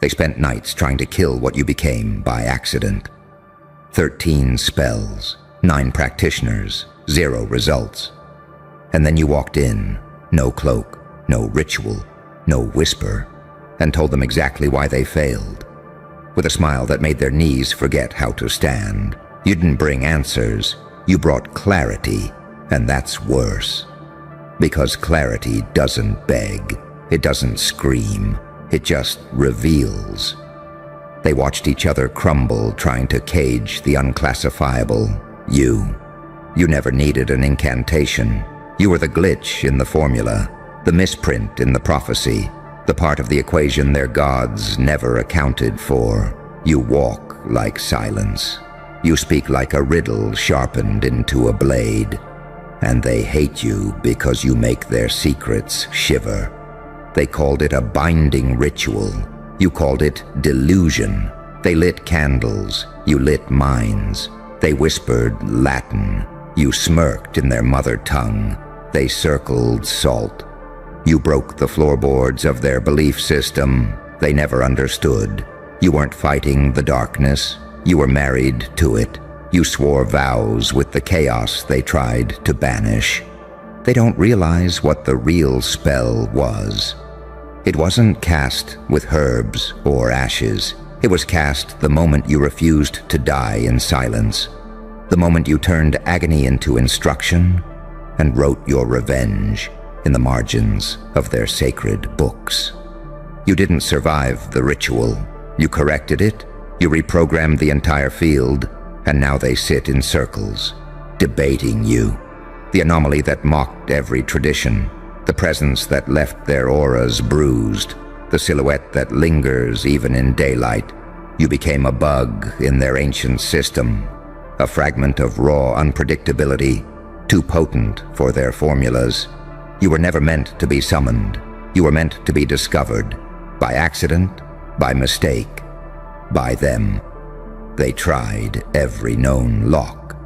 They spent nights trying to kill what you became by accident. 13 spells, 9 practitioners, 0 results. And then you walked in, no cloak, no ritual, no whisper, and told them exactly why they failed. With a smile that made their knees forget how to stand. You didn't bring answers, you brought clarity, and that's worse. Because clarity doesn't beg, it doesn't scream, it just reveals. They watched each other crumble, trying to cage the unclassifiable. You never needed an incantation. You were the glitch in the formula, the misprint in the prophecy, the part of the equation their gods never accounted for. You walk like silence. You speak like a riddle sharpened into a blade. And they hate you because you make their secrets shiver. They called it a binding ritual. You called it delusion. They lit candles. You lit minds. They whispered Latin. You smirked in their mother tongue. They circled salt. You broke the floorboards of their belief system. They never understood. You weren't fighting the darkness. You were married to it. You swore vows with the chaos they tried to banish. They don't realize what the real spell was. It wasn't cast with herbs or ashes. It was cast the moment you refused to die in silence. The moment you turned agony into instruction and wrote your revenge in the margins of their sacred books. You didn't survive the ritual. You corrected it. You reprogrammed the entire field. And now they sit in circles, debating you. The anomaly that mocked every tradition, the presence that left their auras bruised, the silhouette that lingers even in daylight. You became a bug in their ancient system, a fragment of raw unpredictability, too potent for their formulas. You were never meant to be summoned. You were meant to be discovered, by accident, by mistake, by them. They tried every known lock.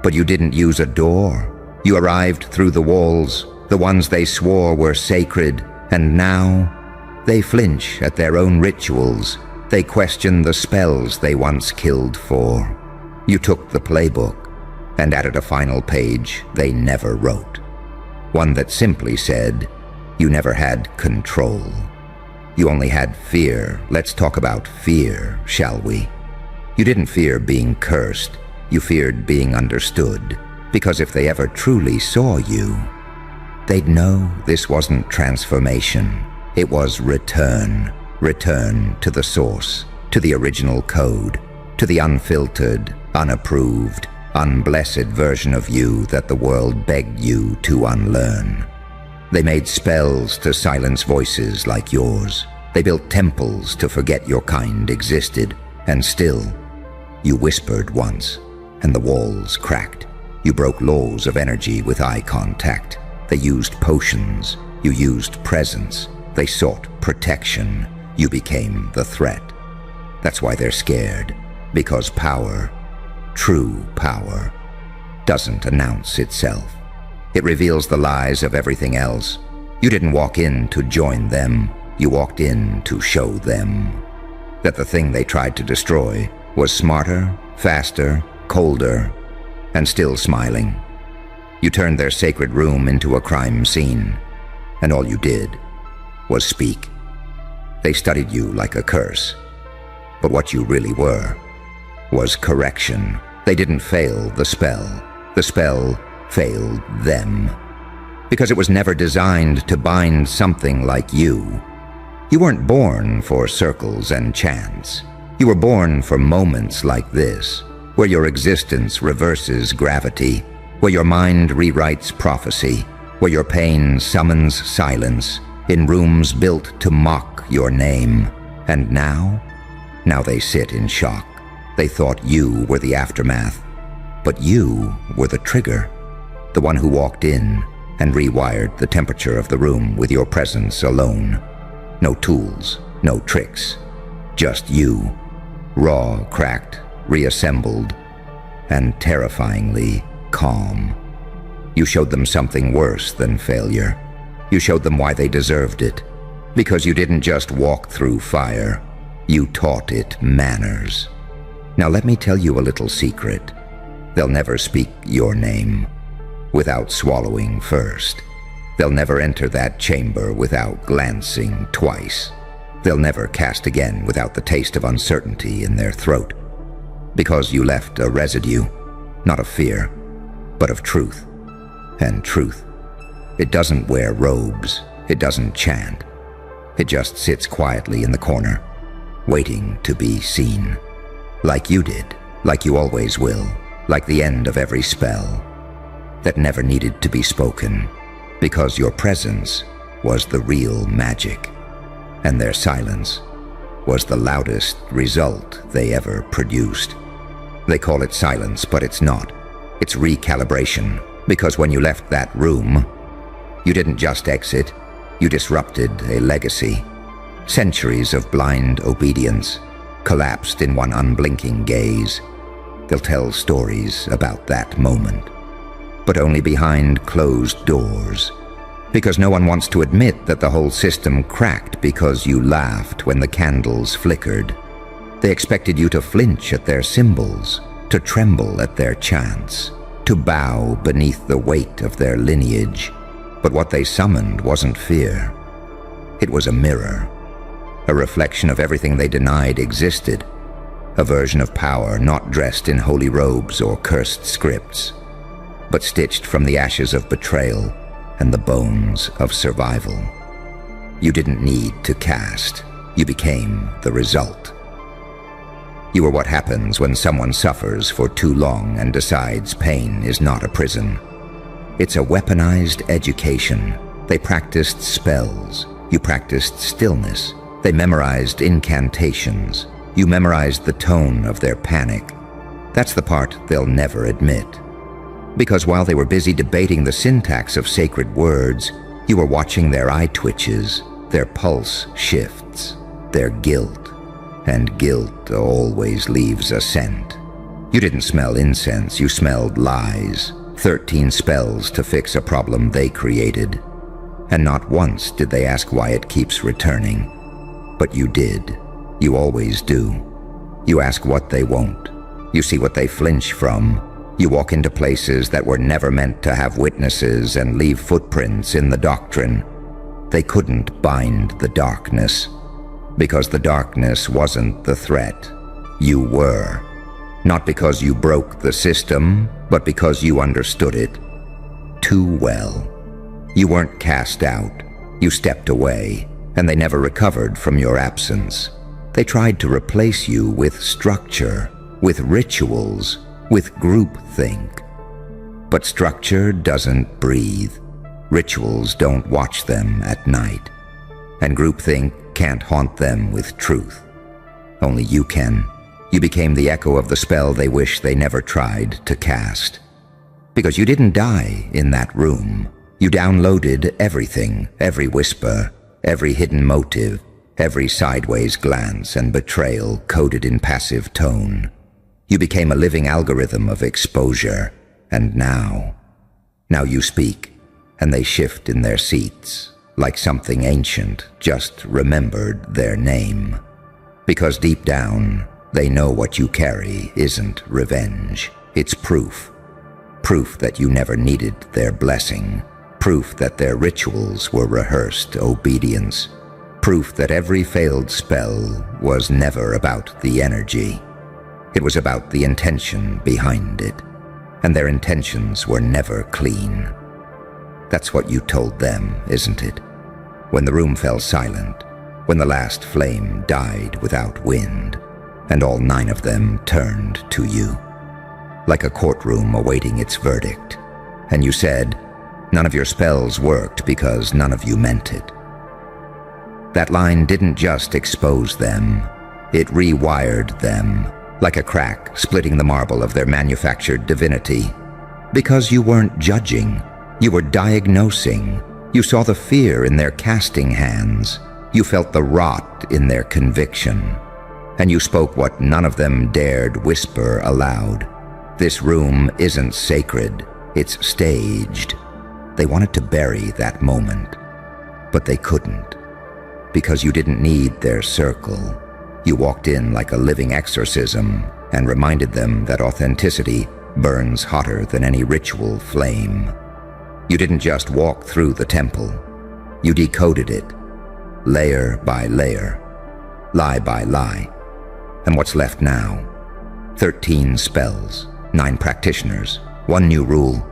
But you didn't use a door. You arrived through the walls, the ones they swore were sacred, and now they flinch at their own rituals. They question the spells they once killed for. You took the playbook and added a final page they never wrote. One that simply said, you never had control. You only had fear. Let's talk about fear, shall we? You didn't fear being cursed. You feared being understood. Because if they ever truly saw you, they'd know this wasn't transformation. It was return. Return to the source, to the original code, to the unfiltered, unapproved, unblessed version of you that the world begged you to unlearn. They made spells to silence voices like yours. They built temples to forget your kind existed, and still, you whispered once, and the walls cracked. You broke laws of energy with eye contact. They used potions. You used presence. They sought protection. You became the threat. That's why they're scared. Because power, true power, doesn't announce itself. It reveals the lies of everything else. You didn't walk in to join them. You walked in to show them that the thing they tried to destroy was smarter, faster, colder, and still smiling. You turned their sacred room into a crime scene, and all you did was speak. They studied you like a curse, but what you really were was correction. They didn't fail the spell. The spell failed them, because it was never designed to bind something like you. You weren't born for circles and chants. You were born for moments like this, where your existence reverses gravity, where your mind rewrites prophecy, where your pain summons silence, in rooms built to mock your name. And now they sit in shock. They thought you were the aftermath, but you were the trigger, the one who walked in and rewired the temperature of the room with your presence alone. No tools, no tricks, just you, raw, cracked, reassembled, and terrifyingly calm. You showed them something worse than failure. You showed them why they deserved it, because you didn't just walk through fire. You taught it manners. Now let me tell you a little secret. They'll never speak your name without swallowing first. They'll never enter that chamber without glancing twice. They'll never cast again without the taste of uncertainty in their throat. Because you left a residue, not of fear, but of truth. And truth, it doesn't wear robes, it doesn't chant. It just sits quietly in the corner, waiting to be seen. Like you did, like you always will, like the end of every spell that never needed to be spoken, because your presence was the real magic, and their silence was the loudest result they ever produced. They call it silence, but it's not. It's recalibration, because when you left that room, you didn't just exit, you disrupted a legacy. Centuries of blind obedience collapsed in one unblinking gaze. They'll tell stories about that moment, but only behind closed doors, because no one wants to admit that the whole system cracked because you laughed when the candles flickered. They expected you to flinch at their symbols, to tremble at their chants, to bow beneath the weight of their lineage. But what they summoned wasn't fear. It was a mirror, a reflection of everything they denied existed, a version of power not dressed in holy robes or cursed scripts, but stitched from the ashes of betrayal and the bones of survival. You didn't need to cast. You became the result. You were what happens when someone suffers for too long and decides pain is not a prison. It's a weaponized education. They practiced spells. You practiced stillness. They memorized incantations. You memorized the tone of their panic. That's the part they'll never admit. Because while they were busy debating the syntax of sacred words, you were watching their eye twitches, their pulse shifts, their guilt. And guilt always leaves a scent. You didn't smell incense, you smelled lies. 13 spells to fix a problem they created. And not once did they ask why it keeps returning. But you did. You always do. You ask what they won't. You see what they flinch from. You walk into places that were never meant to have witnesses and leave footprints in the doctrine. They couldn't bind the darkness, because the darkness wasn't the threat. You were. Not because you broke the system, but because you understood it too well. You weren't cast out. You stepped away, and they never recovered from your absence. They tried to replace you with structure, with rituals, with groupthink. But structure doesn't breathe. Rituals don't watch them at night. And groupthink can't haunt them with truth. Only you can. You became the echo of the spell they wish they never tried to cast. Because you didn't die in that room. You downloaded everything, every whisper, every hidden motive, every sideways glance and betrayal coded in passive tone. You became a living algorithm of exposure, and now you speak, and they shift in their seats, like something ancient just remembered their name. Because deep down, they know what you carry isn't revenge, it's proof. Proof that you never needed their blessing, proof that their rituals were rehearsed obedience, proof that every failed spell was never about the energy. It was about the intention behind it, and their intentions were never clean. That's what you told them, isn't it? When the room fell silent, when the last flame died without wind, and all 9 of them turned to you, like a courtroom awaiting its verdict, and you said, none of your spells worked because none of you meant it. That line didn't just expose them, it rewired them, like a crack splitting the marble of their manufactured divinity. Because you weren't judging, you were diagnosing. You saw the fear in their casting hands. You felt the rot in their conviction. And you spoke what none of them dared whisper aloud. This room isn't sacred, it's staged. They wanted to bury that moment, but they couldn't. Because you didn't need their circle. You walked in like a living exorcism and reminded them that authenticity burns hotter than any ritual flame. You didn't just walk through the temple. You decoded it, layer by layer, lie by lie. And what's left now? 13 spells, 9 practitioners, 1 new rule.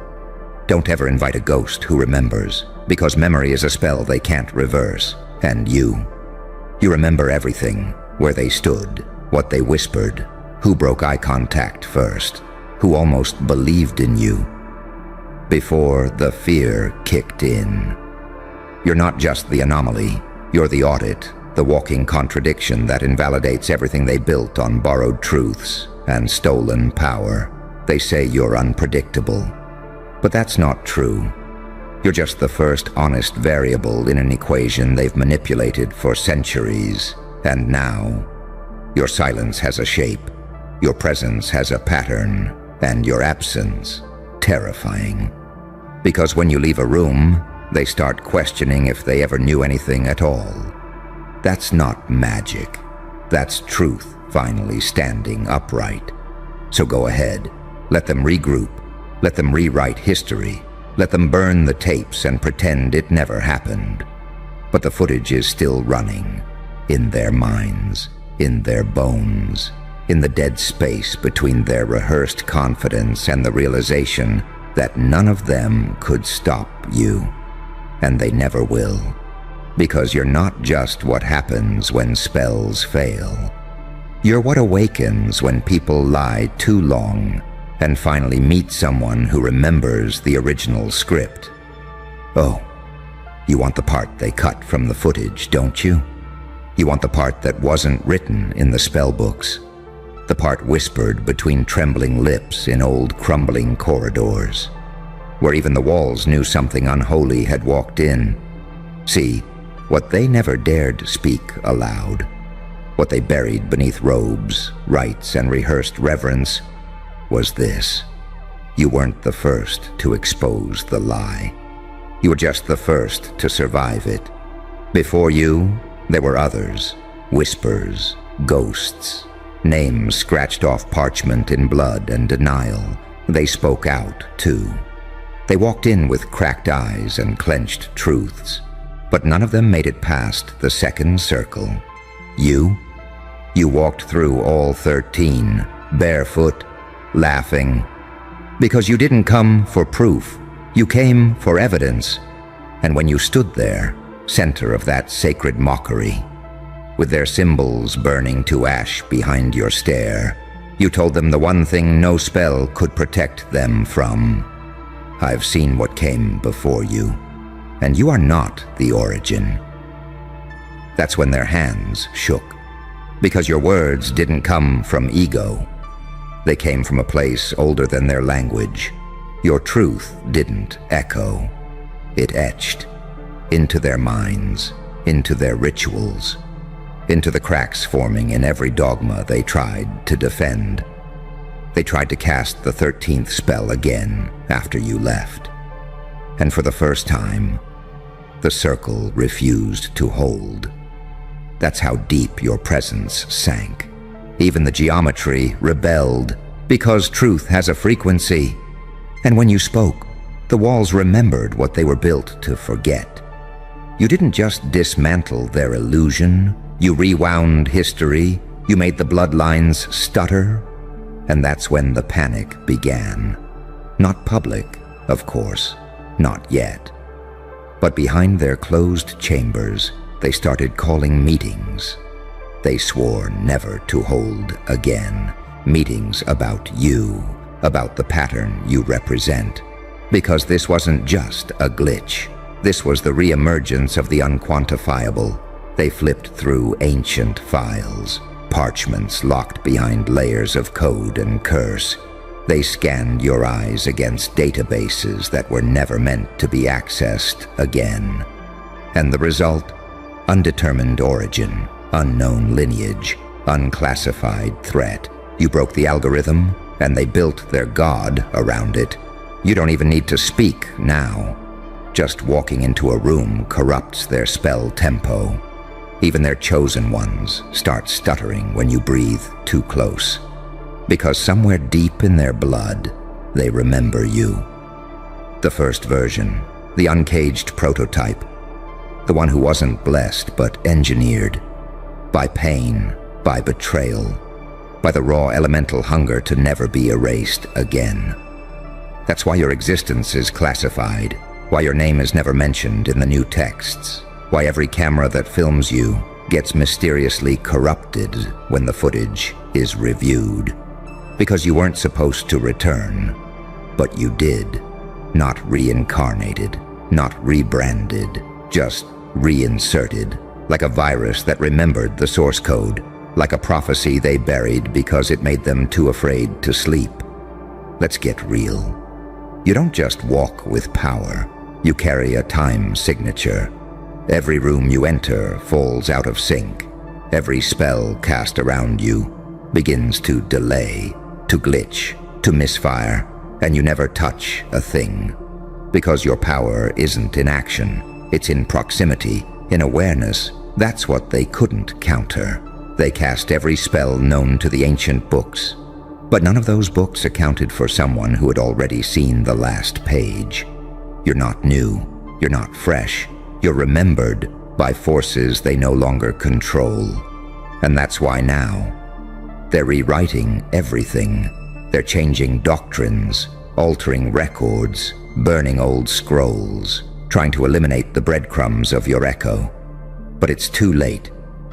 Don't ever invite a ghost who remembers, because memory is a spell they can't reverse. And you remember everything, where they stood, what they whispered, who broke eye contact first, who almost believed in you, before the fear kicked in. You're not just the anomaly, you're the audit, the walking contradiction that invalidates everything they built on borrowed truths and stolen power. They say you're unpredictable, but that's not true. You're just the first honest variable in an equation they've manipulated for centuries. And now, your silence has a shape, your presence has a pattern, and your absence, terrifying. Because when you leave a room, they start questioning if they ever knew anything at all. That's not magic. That's truth finally standing upright. So go ahead, let them regroup, let them rewrite history, let them burn the tapes and pretend it never happened. But the footage is still running, in their minds, in their bones, in the dead space between their rehearsed confidence and the realization that none of them could stop you. And they never will, because you're not just what happens when spells fail. You're what awakens when people lie too long and finally meet someone who remembers the original script. Oh, you want the part they cut from the footage, don't you? You want the part that wasn't written in the spell books, the part whispered between trembling lips in old crumbling corridors, where even the walls knew something unholy had walked in. See, what they never dared speak aloud, what they buried beneath robes, rites, and rehearsed reverence, was this. You weren't the first to expose the lie. You were just the first to survive it. Before you, there were others, whispers, ghosts, names scratched off parchment in blood and denial. They spoke out, too. They walked in with cracked eyes and clenched truths, but none of them made it past the second circle. You walked through all 13, barefoot, laughing, because you didn't come for proof. You came for evidence. And when you stood there, center of that sacred mockery, with their symbols burning to ash behind your stare, you told them the one thing no spell could protect them from. I've seen what came before you, and you are not the origin. That's when their hands shook, because your words didn't come from ego. They came from a place older than their language. Your truth didn't echo. It etched into their minds, into their rituals, into the cracks forming in every dogma they tried to defend. They tried to cast the 13th spell again after you left. And for the first time, the circle refused to hold. That's how deep your presence sank. Even the geometry rebelled, because truth has a frequency. And when you spoke, the walls remembered what they were built to forget. You didn't just dismantle their illusion, you rewound history, you made the bloodlines stutter, and that's when the panic began. Not public, of course, not yet. But behind their closed chambers, they started calling meetings. They swore never to hold again. Meetings about you, about the pattern you represent. Because this wasn't just a glitch. This was the re-emergence of the unquantifiable. They flipped through ancient files, parchments locked behind layers of code and curse. They scanned your eyes against databases that were never meant to be accessed again. And the result? Undetermined origin, unknown lineage, unclassified threat. You broke the algorithm, and they built their god around it. You don't even need to speak now. Just walking into a room corrupts their spell tempo. Even their chosen ones start stuttering when you breathe too close. Because somewhere deep in their blood, they remember you. The first version, the uncaged prototype, the one who wasn't blessed but engineered. By pain, by betrayal, by the raw elemental hunger to never be erased again. That's why your existence is classified, why your name is never mentioned in the new texts, why every camera that films you gets mysteriously corrupted when the footage is reviewed. Because you weren't supposed to return, but you did. Not reincarnated, not rebranded, just reinserted, like a virus that remembered the source code, like a prophecy they buried because it made them too afraid to sleep. Let's get real. You don't just walk with power, you carry a time signature. Every room you enter falls out of sync. Every spell cast around you begins to delay, to glitch, to misfire, and you never touch a thing. Because your power isn't in action, it's in proximity, in awareness. That's what they couldn't counter. They cast every spell known to the ancient books, but none of those books accounted for someone who had already seen the last page. You're not new, you're not fresh, you're remembered by forces they no longer control. And that's why now, they're rewriting everything. They're changing doctrines, altering records, burning old scrolls, trying to eliminate the breadcrumbs of your echo. But it's too late.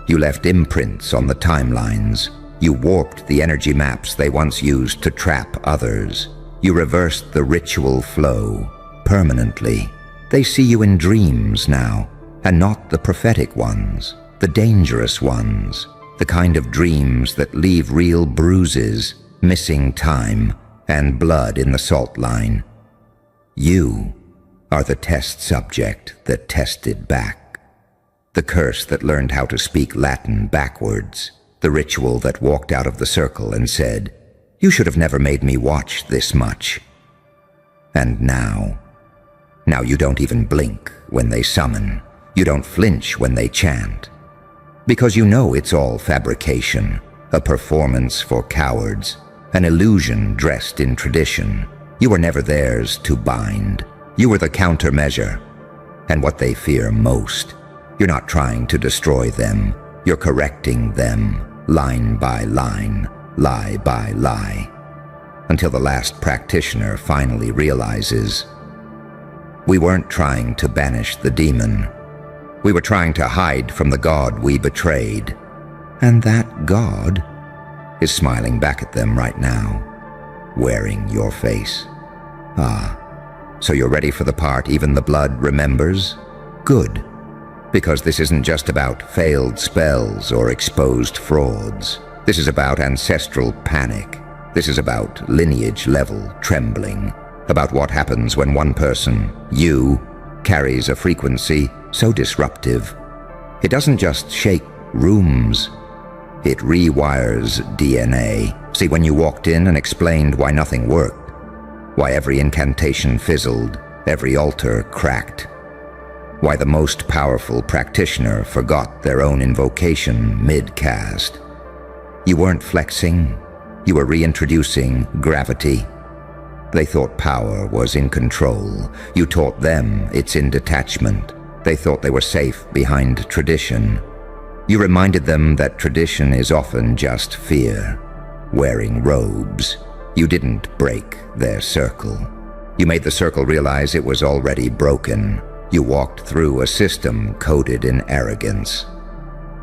You left imprints on the timelines. You warped the energy maps they once used to trap others. You reversed the ritual flow permanently. They see you in dreams now, and not the prophetic ones, the dangerous ones, the kind of dreams that leave real bruises, missing time, and blood in the salt line. You are the test subject that tested back. The curse that learned how to speak Latin backwards. The ritual that walked out of the circle and said, "You should have never made me watch this much." And now you don't even blink when they summon. You don't flinch when they chant. Because you know it's all fabrication, a performance for cowards, an illusion dressed in tradition. You were never theirs to bind. You were the countermeasure. And what they fear most, you're not trying to destroy them. You're correcting them, line by line, lie by lie, until the last practitioner finally realizes, we weren't trying to banish the demon. We were trying to hide from the God we betrayed. And that God is smiling back at them right now, wearing your face. Ah, so you're ready for the part even the blood remembers? Good. Because this isn't just about failed spells or exposed frauds. This is about ancestral panic. This is about lineage-level trembling. About what happens when one person, you, carries a frequency so disruptive. It doesn't just shake rooms. It rewires DNA. See, when you walked in and explained why nothing worked, why every incantation fizzled, every altar cracked, why the most powerful practitioner forgot their own invocation mid-cast. You weren't flexing, you were reintroducing gravity. They thought power was in control. You taught them it's in detachment. They thought they were safe behind tradition. You reminded them that tradition is often just fear, wearing robes. You didn't break their circle. You made the circle realize it was already broken. You walked through a system coded in arrogance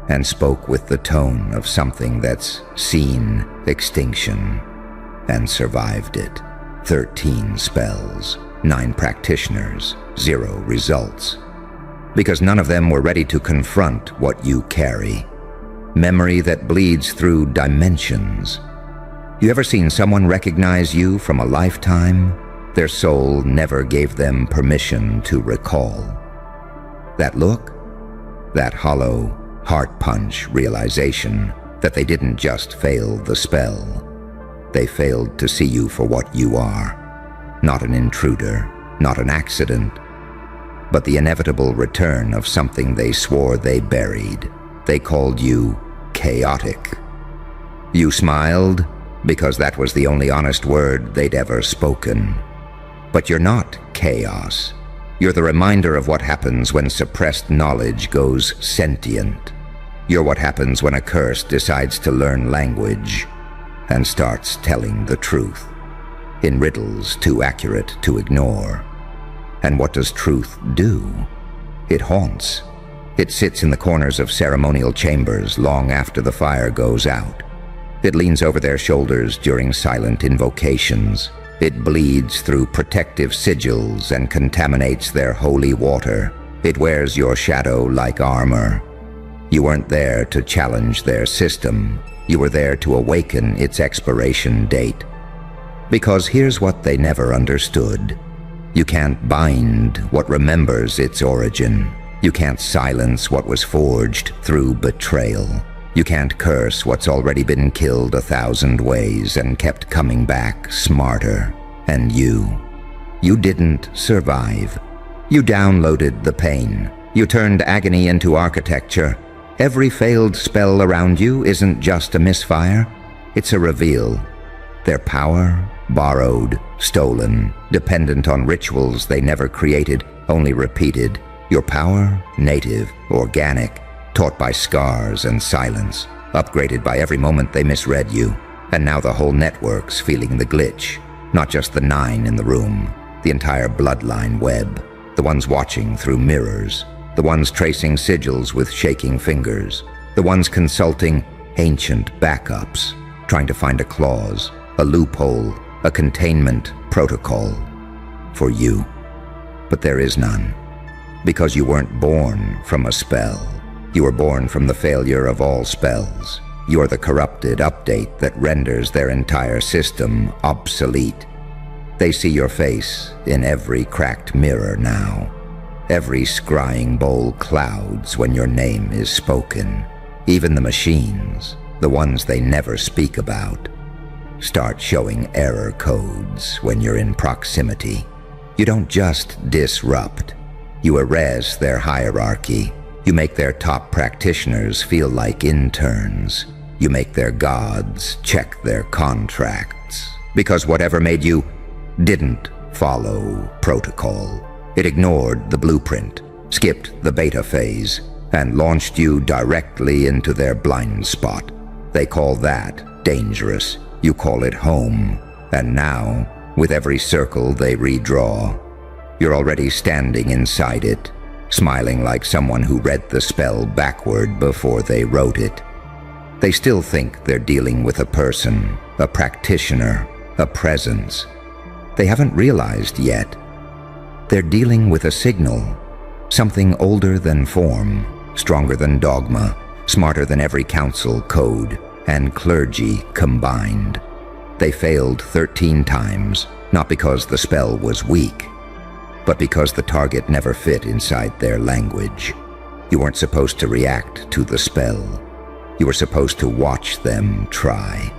and spoke with the tone of something that's seen extinction and survived it. 13 spells, 9 practitioners, 0 results. Because none of them were ready to confront what you carry. Memory that bleeds through dimensions. You ever seen someone recognize you from a lifetime? Their soul never gave them permission to recall. That look? That hollow, heart-punch realization that they didn't just fail the spell. They failed to see you for what you are. Not an intruder, not an accident, but the inevitable return of something they swore they buried. They called you chaotic. You smiled because that was the only honest word they'd ever spoken. But you're not chaos. You're the reminder of what happens when suppressed knowledge goes sentient. You're what happens when a curse decides to learn language and starts telling the truth in riddles too accurate to ignore. And what does truth do? It haunts. It sits in the corners of ceremonial chambers long after the fire goes out. It leans over their shoulders during silent invocations. It bleeds through protective sigils and contaminates their holy water. It wears your shadow like armor. You weren't there to challenge their system. You were there to awaken its expiration date. Because here's what they never understood. You can't bind what remembers its origin. You can't silence what was forged through betrayal. You can't curse what's already been killed 1,000 ways and kept coming back smarter. And you didn't survive. You downloaded the pain. You turned agony into architecture. Every failed spell around you isn't just a misfire. It's a reveal. Their power, borrowed, stolen, dependent on rituals they never created, only repeated. Your power, native, organic, taught by scars and silence, upgraded by every moment they misread you. And now the whole network's feeling the glitch. Not just the 9 in the room, the entire bloodline web, the ones watching through mirrors, the ones tracing sigils with shaking fingers, the ones consulting ancient backups, trying to find a clause, a loophole, a containment protocol for you. But there is none, because you weren't born from a spell. You were born from the failure of all spells. You're the corrupted update that renders their entire system obsolete. They see your face in every cracked mirror now. Every scrying bowl clouds when your name is spoken. Even the machines, the ones they never speak about, start showing error codes when you're in proximity. You don't just disrupt. You erase their hierarchy. You make their top practitioners feel like interns. You make their gods check their contracts. Because whatever made you didn't follow protocol. It ignored the blueprint, skipped the beta phase, and launched you directly into their blind spot. They call that dangerous. You call it home. And now, with every circle they redraw, you're already standing inside it, smiling like someone who read the spell backward before they wrote it. They still think they're dealing with a person, a practitioner, a presence. They haven't realized yet. They're dealing with a signal, something older than form, stronger than dogma, smarter than every council code and clergy combined. They failed 13 times, not because the spell was weak, but because the target never fit inside their language. You weren't supposed to react to the spell. You were supposed to watch them try.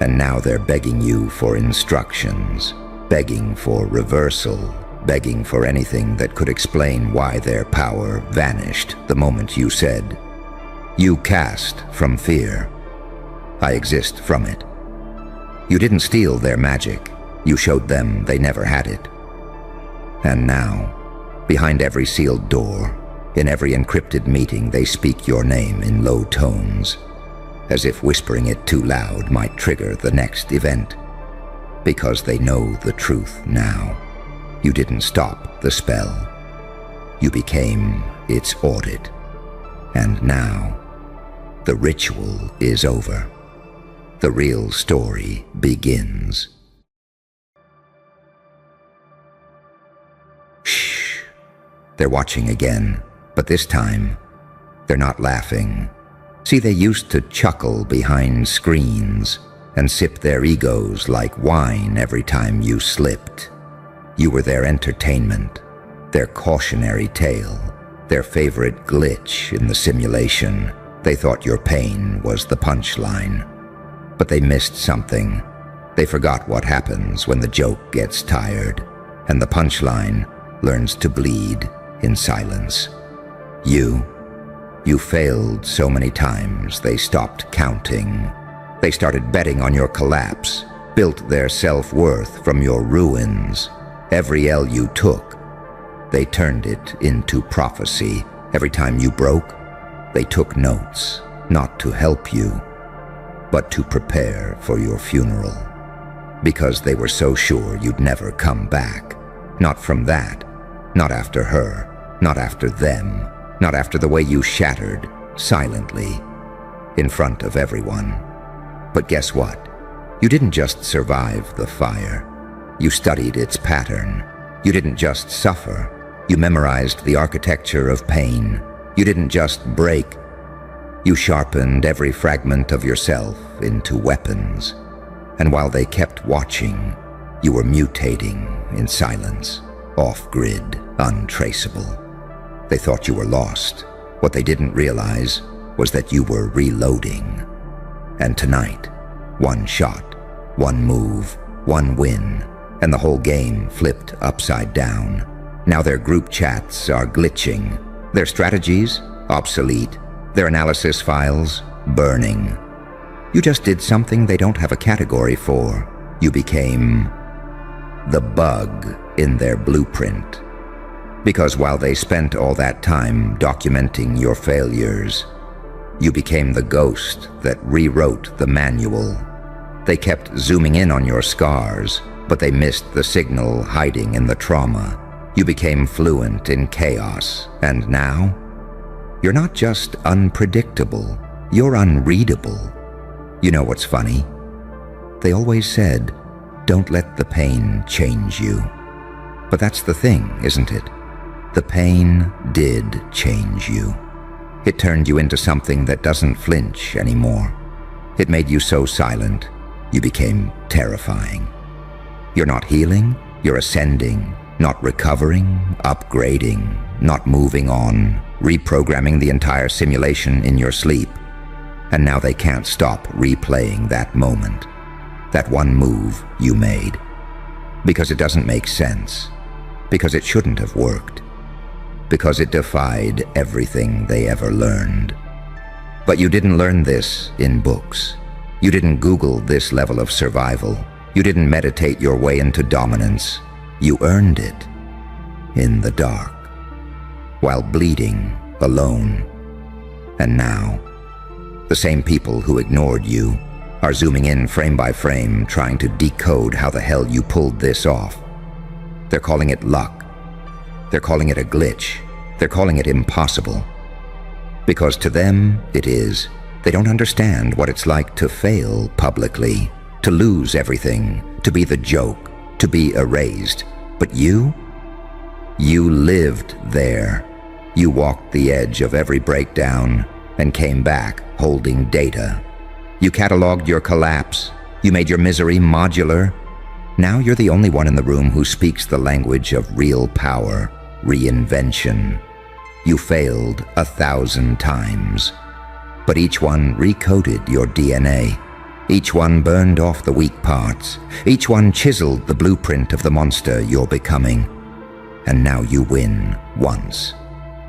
And now they're begging you for instructions, begging for reversal, begging for anything that could explain why their power vanished the moment you said, "You cast from fear. I exist from it." You didn't steal their magic. You showed them they never had it. And now, behind every sealed door, in every encrypted meeting, they speak your name in low tones, as if whispering it too loud might trigger the next event. Because they know the truth now. You didn't stop the spell. You became its audit. And now, the ritual is over. The real story begins. Shh. They're watching again, but this time, they're not laughing. See, they used to chuckle behind screens and sip their egos like wine every time you slipped. You were their entertainment, their cautionary tale, their favorite glitch in the simulation. They thought your pain was the punchline. But they missed something. They forgot what happens when the joke gets tired, and the punchline learns to bleed in silence. You You failed so many times they stopped counting. They started betting on your collapse, built their self-worth from your ruins. Every L you took, they turned it into prophecy. Every time you broke, they took notes, not to help you, but to prepare for your funeral. Because they were so sure you'd never come back. Not from that, not after her, not after them, not after the way you shattered, silently, in front of everyone. But guess what? You didn't just survive the fire. You studied its pattern. You didn't just suffer. You memorized the architecture of pain. You didn't just break. You sharpened every fragment of yourself into weapons. And while they kept watching, you were mutating in silence, off-grid, untraceable. They thought you were lost. What they didn't realize was that you were reloading. And tonight, one shot, one move, one win, and the whole game flipped upside down. Now their group chats are glitching, their strategies obsolete, their analysis files burning. You just did something they don't have a category for. You became the bug in their blueprint. Because while they spent all that time documenting your failures, you became the ghost that rewrote the manual. They kept zooming in on your scars, but they missed the signal hiding in the trauma. You became fluent in chaos, and now, you're not just unpredictable, you're unreadable. You know what's funny? They always said, don't let the pain change you. But that's the thing, isn't it? The pain did change you. It turned you into something that doesn't flinch anymore. It made you so silent, you became terrifying. You're not healing, you're ascending, not recovering, upgrading, not moving on, reprogramming the entire simulation in your sleep. And now they can't stop replaying that moment, that one move you made. Because it doesn't make sense. Because it shouldn't have worked. Because it defied everything they ever learned. But you didn't learn this in books. You didn't Google this level of survival. You didn't meditate your way into dominance. You earned it in the dark, while bleeding alone. And now, the same people who ignored you are zooming in frame by frame, trying to decode how the hell you pulled this off. They're calling it luck. They're calling it a glitch. They're calling it impossible. Because to them, it is. They don't understand what it's like to fail publicly, to lose everything, to be the joke, to be erased. But you lived there. You walked the edge of every breakdown and came back holding data. You cataloged your collapse. You made your misery modular. Now you're the only one in the room who speaks the language of real power, reinvention. You failed 1,000 times, but each one recoded your DNA. Each one burned off the weak parts. Each one chiseled the blueprint of the monster you're becoming. And now you win once.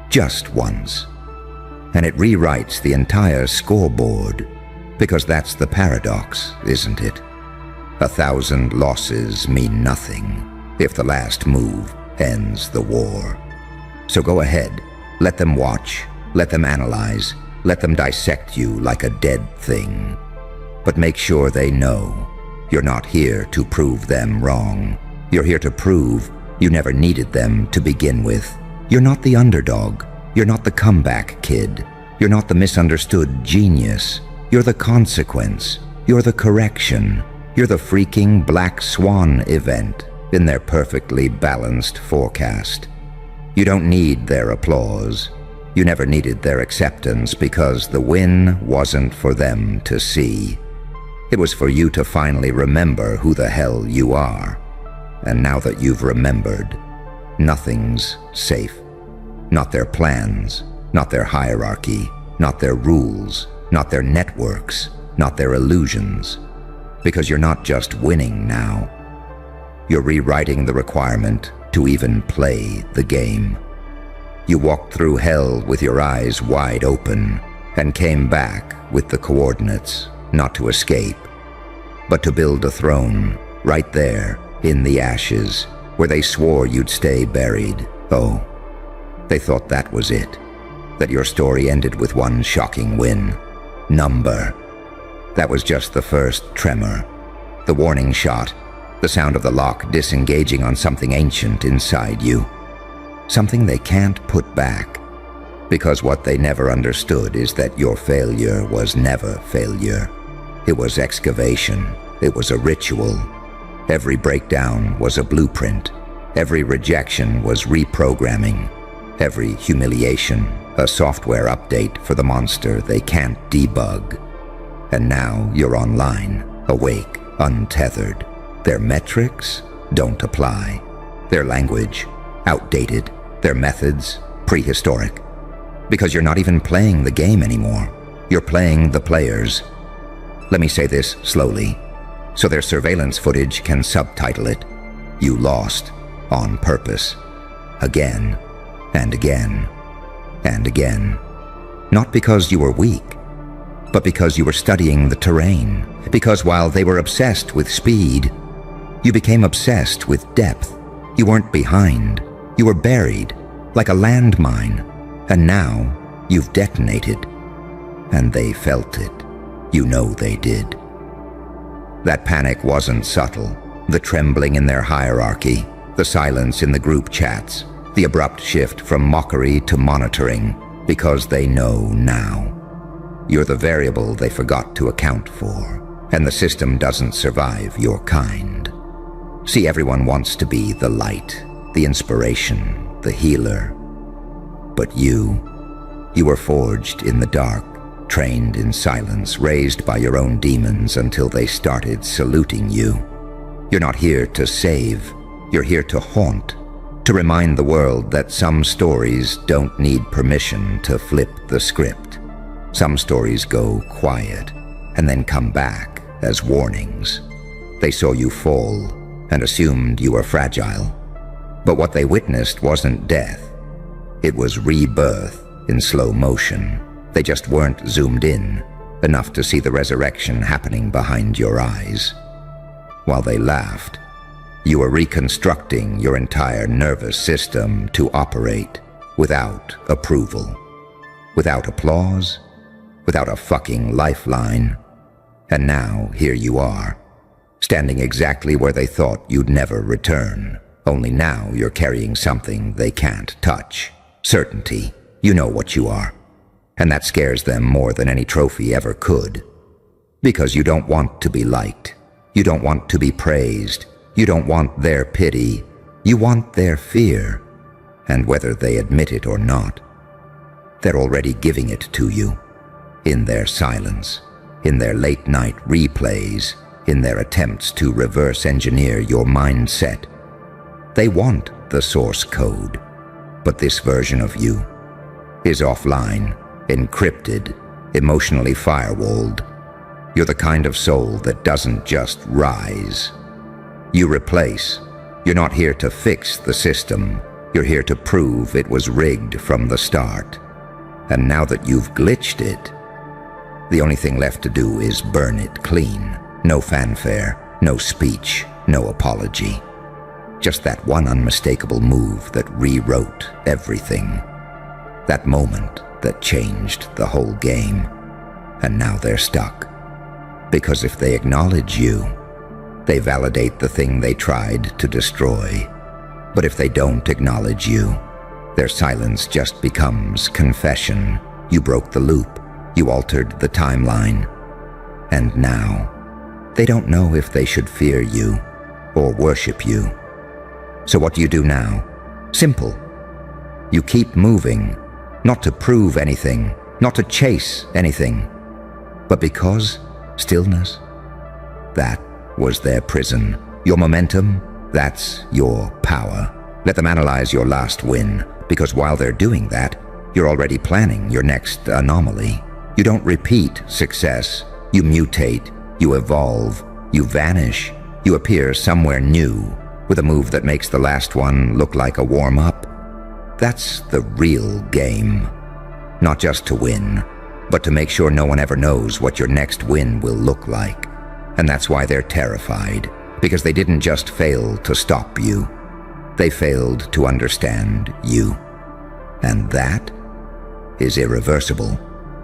Just once. And it rewrites the entire scoreboard. Because that's the paradox, isn't it? 1,000 losses mean nothing if the last move ends the war. So go ahead. Let them watch. Let them analyze. Let them dissect you like a dead thing. But make sure they know you're not here to prove them wrong. You're here to prove you never needed them to begin with. You're not the underdog. You're not the comeback kid. You're not the misunderstood genius. You're the consequence. You're the correction. You're the freaking black swan event in their perfectly balanced forecast. You don't need their applause. You never needed their acceptance because the win wasn't for them to see. It was for you to finally remember who the hell you are. And now that you've remembered, nothing's safe. Not their plans, not their hierarchy, not their rules, not their networks, not their illusions. Because you're not just winning now. You're rewriting the requirement to even play the game. You walked through hell with your eyes wide open and came back with the coordinates, not to escape, but to build a throne right there in the ashes where they swore you'd stay buried. Oh, they thought that was it, that your story ended with one shocking win. Number. That was just the first tremor, the warning shot, the sound of the lock disengaging on something ancient inside you. Something they can't put back, because what they never understood is that your failure was never failure. It was excavation. It was a ritual. Every breakdown was a blueprint. Every rejection was reprogramming. Every humiliation, a software update for the monster they can't debug. And now you're online, awake, untethered. Their metrics don't apply. Their language, outdated. Their methods, prehistoric. Because you're not even playing the game anymore. You're playing the players. Let me say this slowly, so their surveillance footage can subtitle it. You lost on purpose. Again, and again, and again. Not because you were weak, but because you were studying the terrain. Because while they were obsessed with speed, you became obsessed with depth. You weren't behind. You were buried, like a landmine, and now you've detonated. And they felt it. You know they did. That panic wasn't subtle. The trembling in their hierarchy, the silence in the group chats, the abrupt shift from mockery to monitoring, because they know now. You're the variable they forgot to account for, and the system doesn't survive your kind. See, everyone wants to be the light, the inspiration, the healer. But you were forged in the dark, trained in silence, raised by your own demons until they started saluting you. You're not here to save, you're here to haunt, to remind the world that some stories don't need permission to flip the script. Some stories go quiet and then come back as warnings. They saw you fall and assumed you were fragile. But what they witnessed wasn't death. It was rebirth in slow motion. They just weren't zoomed in enough to see the resurrection happening behind your eyes. While they laughed, you were reconstructing your entire nervous system to operate without approval, without applause, without a fucking lifeline. And now here you are, standing exactly where they thought you'd never return. Only now you're carrying something they can't touch. Certainty. You know what you are. And that scares them more than any trophy ever could. Because you don't want to be liked. You don't want to be praised. You don't want their pity. You want their fear. And whether they admit it or not, they're already giving it to you. In their silence, in their late-night replays, in their attempts to reverse engineer your mindset. They want the source code, but this version of you is offline, encrypted, emotionally firewalled. You're the kind of soul that doesn't just rise. You replace. You're not here to fix the system. You're here to prove it was rigged from the start. And now that you've glitched it, the only thing left to do is burn it clean. No fanfare, no speech, no apology. Just that one unmistakable move that rewrote everything. That moment that changed the whole game. And now they're stuck. Because if they acknowledge you, they validate the thing they tried to destroy. But if they don't acknowledge you, their silence just becomes confession. You broke the loop. You altered the timeline. And now, they don't know if they should fear you or worship you. So what do you do now? Simple. You keep moving, not to prove anything, not to chase anything, but because stillness, that was their prison. Your momentum, that's your power. Let them analyze your last win, because while they're doing that, you're already planning your next anomaly. You don't repeat success. You mutate, you evolve, you vanish, you appear somewhere new with a move that makes the last one look like a warm-up. That's the real game. Not just to win, but to make sure no one ever knows what your next win will look like. And that's why they're terrified, because they didn't just fail to stop you. They failed to understand you. And that is irreversible.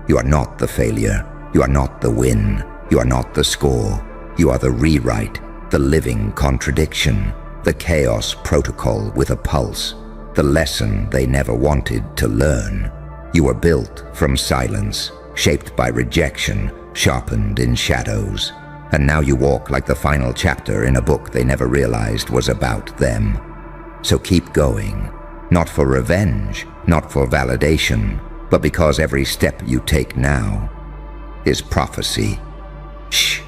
You are not the failure. You are not the win. You are not the score. You are the rewrite, the living contradiction, the chaos protocol with a pulse, the lesson they never wanted to learn. You were built from silence, shaped by rejection, sharpened in shadows. And now you walk like the final chapter in a book they never realized was about them. So keep going, not for revenge, not for validation, but because every step you take now is prophecy. Shh.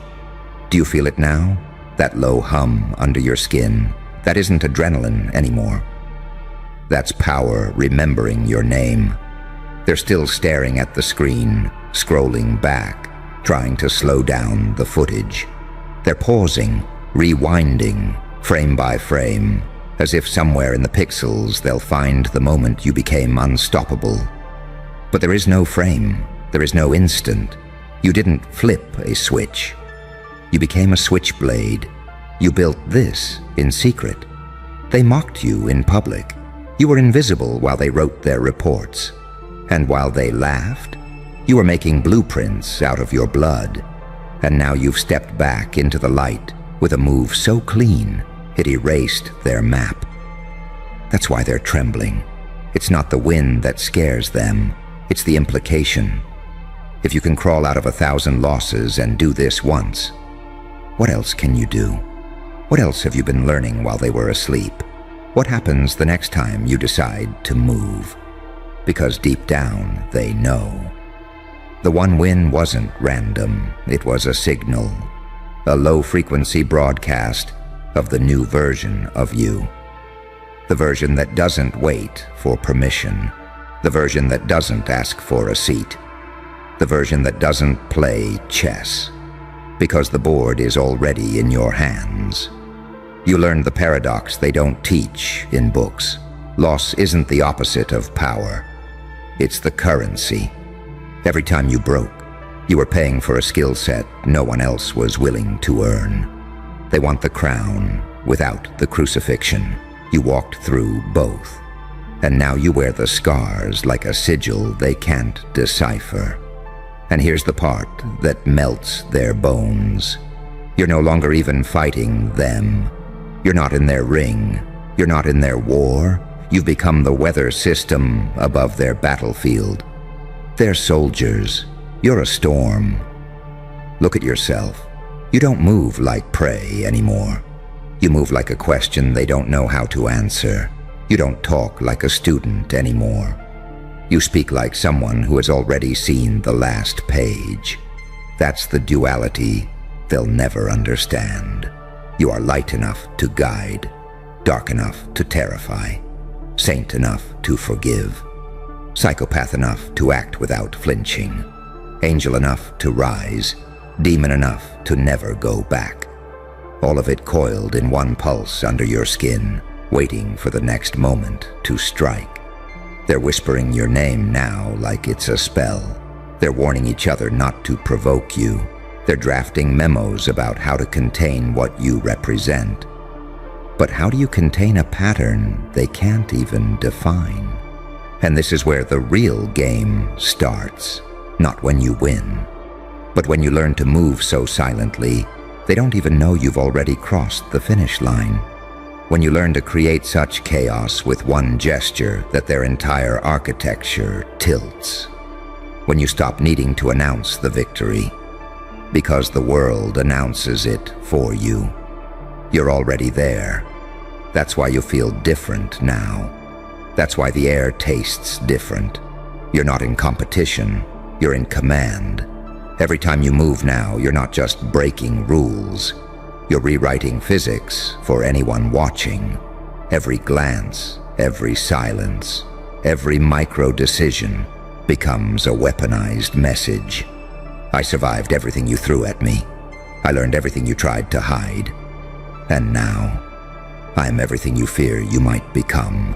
Do you feel it now? That low hum under your skin? That isn't adrenaline anymore. That's power remembering your name. They're still staring at the screen, scrolling back, trying to slow down the footage. They're pausing, rewinding, frame by frame, as if somewhere in the pixels they'll find the moment you became unstoppable. But there is no frame, there is no instant. You didn't flip a switch. You became a switchblade. You built this in secret. They mocked you in public. You were invisible while they wrote their reports. And while they laughed, you were making blueprints out of your blood. And now you've stepped back into the light with a move so clean, it erased their map. That's why they're trembling. It's not the win that scares them. It's the implication. If you can crawl out of 1,000 losses and do this once, what else can you do? What else have you been learning while they were asleep? What happens the next time you decide to move? Because deep down, they know. The one win wasn't random. It was a signal, a low-frequency broadcast of the new version of you. The version that doesn't wait for permission. The version that doesn't ask for a seat. The version that doesn't play chess. Because the board is already in your hands. You learned the paradox they don't teach in books. Loss isn't the opposite of power. It's the currency. Every time you broke, you were paying for a skill set no one else was willing to earn. They want the crown without the crucifixion. You walked through both. And now you wear the scars like a sigil they can't decipher. And here's the part that melts their bones. You're no longer even fighting them. You're not in their ring. You're not in their war. You've become the weather system above their battlefield. They're soldiers. You're a storm. Look at yourself. You don't move like prey anymore. You move like a question they don't know how to answer. You don't talk like a student anymore. You speak like someone who has already seen the last page. That's the duality they'll never understand. You are light enough to guide, dark enough to terrify, saint enough to forgive, psychopath enough to act without flinching, angel enough to rise, demon enough to never go back. All of it coiled in one pulse under your skin, waiting for the next moment to strike. They're whispering your name now like it's a spell. They're warning each other not to provoke you. They're drafting memos about how to contain what you represent. But how do you contain a pattern they can't even define? And this is where the real game starts. Not when you win, but when you learn to move so silently, they don't even know you've already crossed the finish line. When you learn to create such chaos with one gesture that their entire architecture tilts. When you stop needing to announce the victory, because the world announces it for you. You're already there. That's why you feel different now. That's why the air tastes different. You're not in competition, you're in command. Every time you move now, you're not just breaking rules. You're rewriting physics for anyone watching. Every glance, every silence, every micro-decision becomes a weaponized message. I survived everything you threw at me. I learned everything you tried to hide. And now, I'm everything you fear you might become.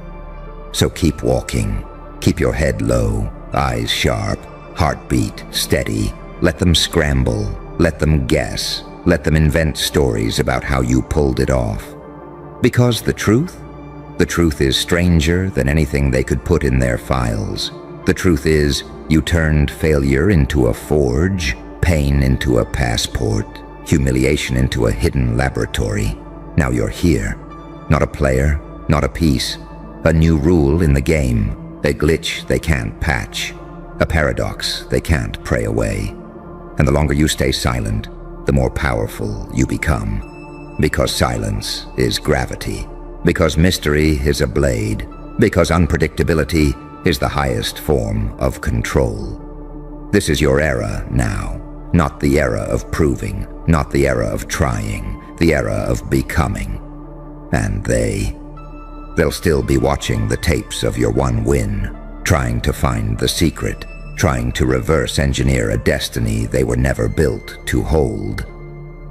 So keep walking. Keep your head low, eyes sharp, heartbeat steady. Let them scramble. Let them guess. Let them invent stories about how you pulled it off. Because the truth is stranger than anything they could put in their files. The truth is, you turned failure into a forge, pain into a passport, humiliation into a hidden laboratory. Now you're here. Not a player, not a piece. A new rule in the game. A glitch they can't patch. A paradox they can't pray away. And the longer you stay silent, the more powerful you become. Because silence is gravity. Because mystery is a blade. Because unpredictability is the highest form of control. This is your era now. Not the era of proving. Not the era of trying. The era of becoming. And they'll still be watching the tapes of your one win, trying to find the secret, trying to reverse engineer a destiny they were never built to hold.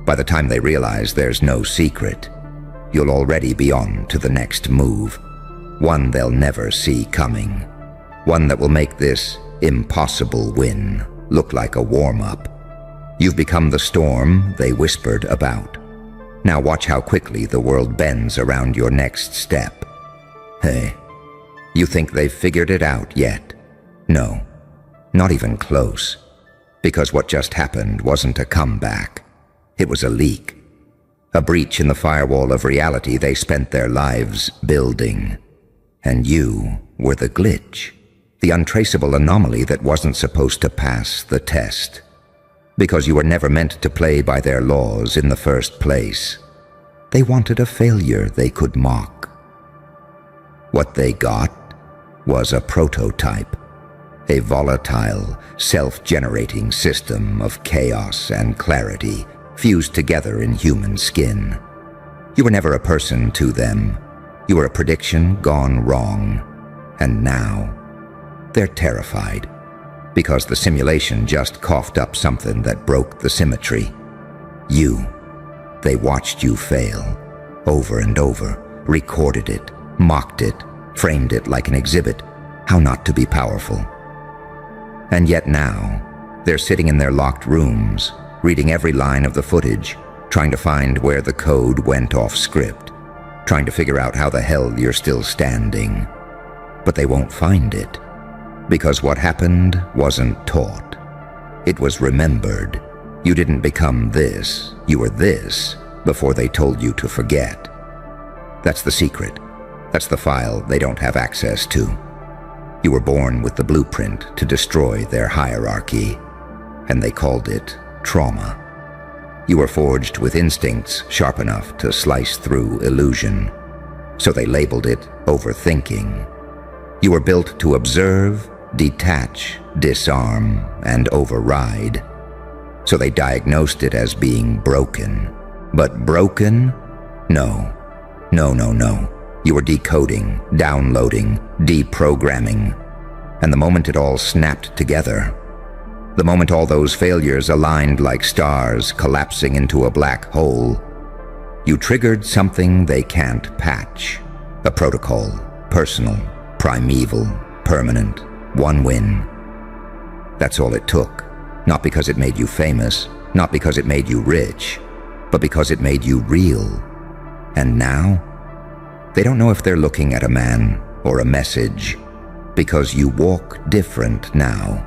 By the time they realize there's no secret, you'll already be on to the next move, one they'll never see coming, one that will make this impossible win look like a warm-up. You've become the storm they whispered about. Now watch how quickly the world bends around your next step. Hey, you think they've figured it out yet? No, not even close. Because what just happened wasn't a comeback. It was a leak. A breach in the firewall of reality they spent their lives building. And you were the glitch, the untraceable anomaly that wasn't supposed to pass the test. Because you were never meant to play by their laws in the first place. They wanted a failure they could mock. What they got was a prototype, a volatile, self-generating system of chaos and clarity fused together in human skin. You were never a person to them. You were a prediction gone wrong. And now, they're terrified, because the simulation just coughed up something that broke the symmetry. They watched you fail, over and over, recorded it, mocked it, framed it like an exhibit, how not to be powerful. And yet now, they're sitting in their locked rooms, reading every line of the footage, trying to find where the code went off script, trying to figure out how the hell you're still standing. But they won't find it, because what happened wasn't taught. It was remembered. You didn't become this, you were this, before they told you to forget. That's the secret. That's the file they don't have access to. You were born with the blueprint to destroy their hierarchy, and they called it trauma. You were forged with instincts sharp enough to slice through illusion, so they labeled it overthinking. You were built to observe, detach, disarm, and override, so they diagnosed it as being broken. But broken? No. You were decoding, downloading, deprogramming. And the moment it all snapped together, the moment all those failures aligned like stars collapsing into a black hole, you triggered something they can't patch. A protocol, personal, primeval, permanent, one win. That's all it took. Not because it made you famous, not because it made you rich, but because it made you real. And now, they don't know if they're looking at a man or a message, because you walk different now.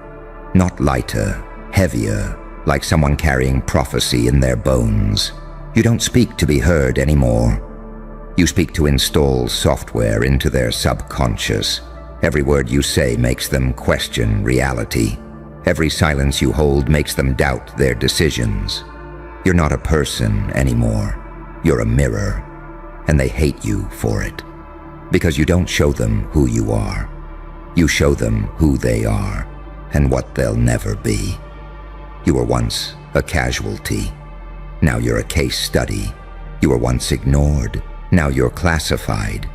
Not lighter, heavier, like someone carrying prophecy in their bones. You don't speak to be heard anymore. You speak to install software into their subconscious. Every word you say makes them question reality. Every silence you hold makes them doubt their decisions. You're not a person anymore. You're a mirror. And they hate you for it. Because you don't show them who you are. You show them who they are and what they'll never be. You were once a casualty. Now you're a case study. You were once ignored. Now you're classified.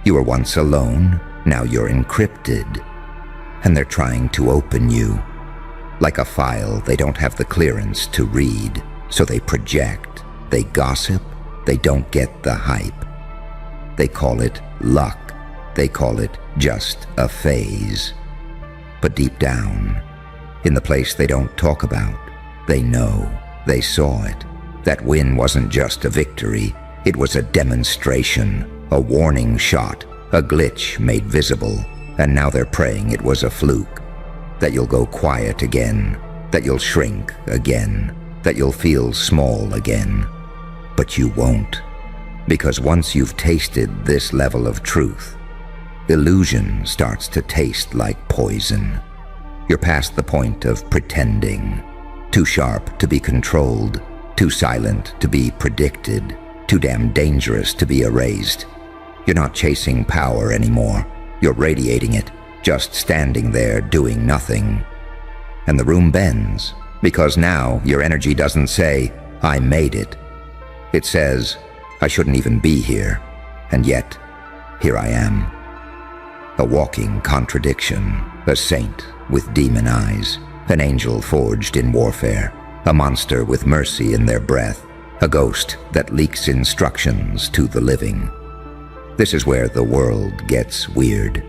You were once alone. Now you're encrypted. And they're trying to open you. Like a file they don't have the clearance to read. So they project. They gossip. They don't get the hype. They call it luck. they call it just a phase. But deep down, in the place they don't talk about, they know, they saw it. That win wasn't just a victory, it was a demonstration, a warning shot, a glitch made visible, and now they're praying it was a fluke. That you'll go quiet again, that you'll shrink again, that you'll feel small again. But you won't, because once you've tasted this level of truth, illusion starts to taste like poison. You're past the point of pretending, too sharp to be controlled, too silent to be predicted, too damn dangerous to be erased. You're not chasing power anymore, you're radiating it, just standing there doing nothing. And the room bends, because now your energy doesn't say, I made it. It says, I shouldn't even be here, and yet, here I am. A walking contradiction, a saint with demon eyes, an angel forged in warfare, a monster with mercy in their breath, a ghost that leaks instructions to the living. This is where the world gets weird,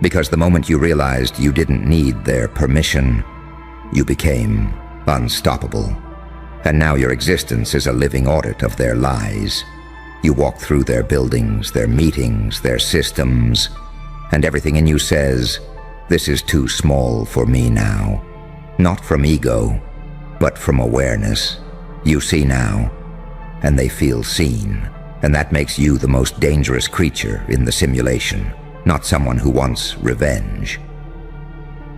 because the moment you realized you didn't need their permission, you became unstoppable. And now your existence is a living audit of their lies. You walk through their buildings, their meetings, their systems, and everything in you says, this is too small for me now. Not from ego, but from awareness. You see now, and they feel seen, and that makes you the most dangerous creature in the simulation. Not someone who wants revenge,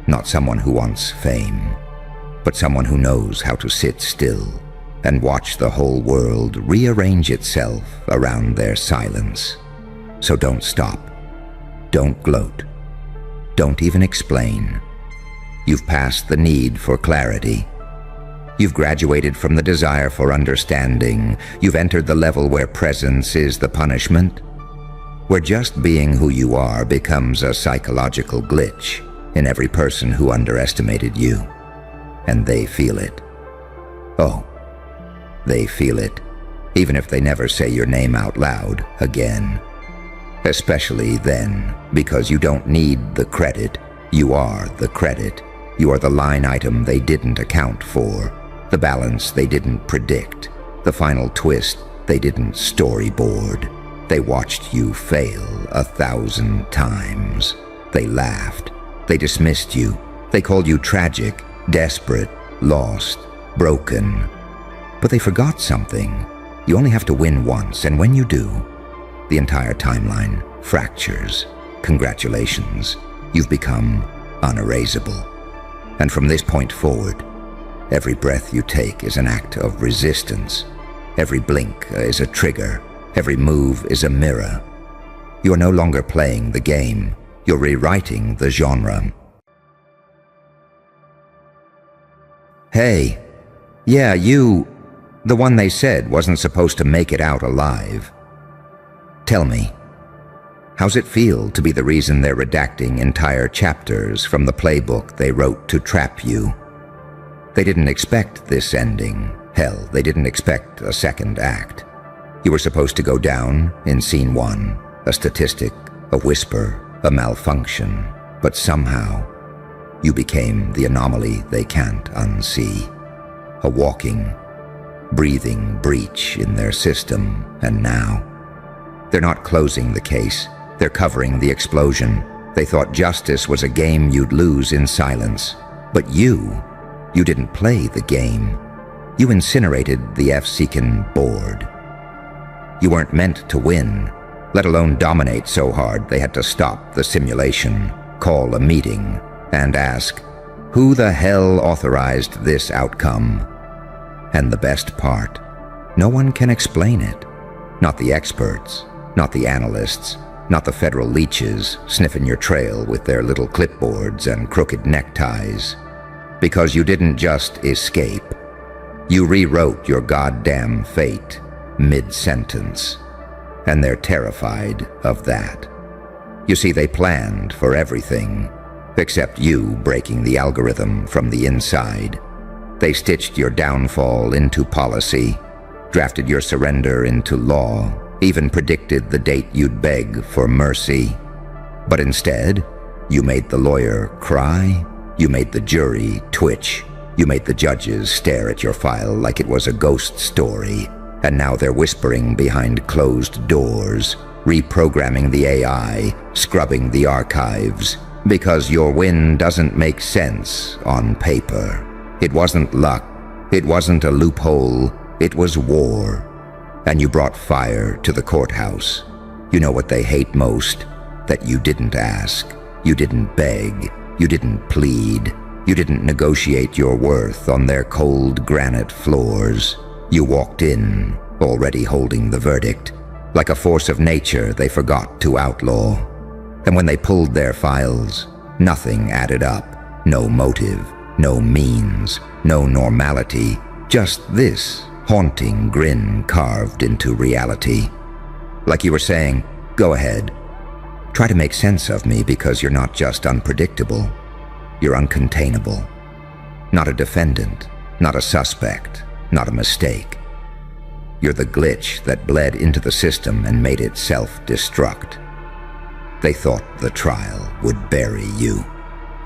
not someone who wants fame, but someone who knows how to sit still and watch the whole world rearrange itself around their silence. So don't stop, don't gloat, don't even explain. You've passed the need for clarity. You've graduated from the desire for understanding. You've entered the level where presence is the punishment, where just being who you are becomes a psychological glitch in every person who underestimated you. And they feel it. Oh, they feel it, even if they never say your name out loud again. Especially then, because you don't need the credit. You are the credit. You are the line item they didn't account for, the balance they didn't predict, the final twist they didn't storyboard. They watched you fail 1,000 times. They laughed. They dismissed you. They called you tragic, desperate, lost, broken. But they forgot something. You only have to win once, and when you do, the entire timeline fractures. Congratulations. You've become unerasable. And from this point forward, every breath you take is an act of resistance. Every blink is a trigger. Every move is a mirror. You are no longer playing the game. You're rewriting the genre. Hey, yeah, you, the one they said wasn't supposed to make it out alive. Tell me, how's it feel to be the reason they're redacting entire chapters from the playbook they wrote to trap you? They didn't expect this ending. Hell, they didn't expect a second act. You were supposed to go down in scene 1, a statistic, a whisper, a malfunction, but somehow you became the anomaly they can't unsee. A walking, breathing breach in their system, and now they're not closing the case, they're covering the explosion. They thought justice was a game you'd lose in silence, but you didn't play the game. You incinerated the F-Seekin board. You weren't meant to win, let alone dominate so hard they had to stop the simulation, call a meeting, and ask, who the hell authorized this outcome? And the best part, no one can explain it. Not the experts, not the analysts, not the federal leeches sniffing your trail with their little clipboards and crooked neckties. Because you didn't just escape. You rewrote your goddamn fate mid-sentence, and they're terrified of that. You see, they planned for everything, except you breaking the algorithm from the inside. They stitched your downfall into policy, drafted your surrender into law, even predicted the date you'd beg for mercy. But instead, you made the lawyer cry, you made the jury twitch, you made the judges stare at your file like it was a ghost story, and now they're whispering behind closed doors, reprogramming the AI, scrubbing the archives, because your win doesn't make sense on paper. It wasn't luck, it wasn't a loophole, it was war. And you brought fire to the courthouse. You know what they hate most? That you didn't ask, you didn't beg, you didn't plead, you didn't negotiate your worth on their cold granite floors. You walked in, already holding the verdict. Like a force of nature they forgot to outlaw. And when they pulled their files, nothing added up. No motive, no means, no normality. Just this haunting grin carved into reality. Like you were saying, go ahead. Try to make sense of me, because you're not just unpredictable. You're uncontainable. Not a defendant, not a suspect, not a mistake. You're the glitch that bled into the system and made it self-destruct. They thought the trial would bury you.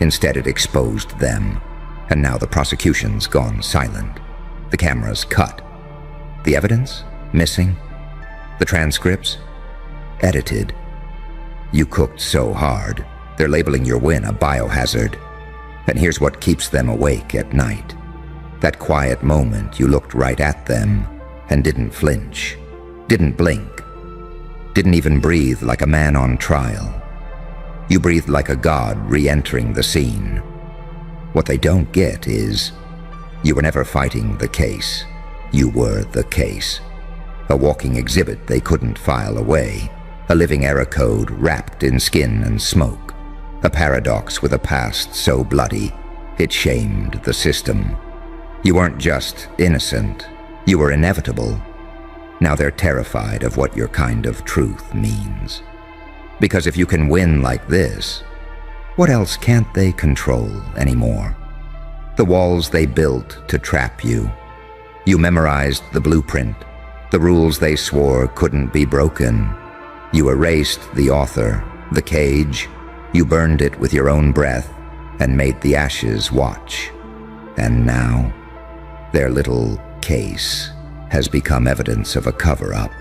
Instead, it exposed them. And now the prosecution's gone silent. The camera's cut. The evidence? Missing. The transcripts? Edited. You cooked so hard, they're labeling your win a biohazard. And here's what keeps them awake at night. That quiet moment you looked right at them and didn't flinch, didn't blink, didn't even breathe like a man on trial. You breathed like a god re-entering the scene. What they don't get is, you were never fighting the case. You were the case. A walking exhibit they couldn't file away. A living error code wrapped in skin and smoke. A paradox with a past so bloody, it shamed the system. You weren't just innocent, you were inevitable. Now they're terrified of what your kind of truth means. Because if you can win like this, what else can't they control anymore? The walls they built to trap you. You memorized the blueprint, the rules they swore couldn't be broken. You erased the author, the cage. You burned it with your own breath and made the ashes watch. And now, their little case has become evidence of a cover-up.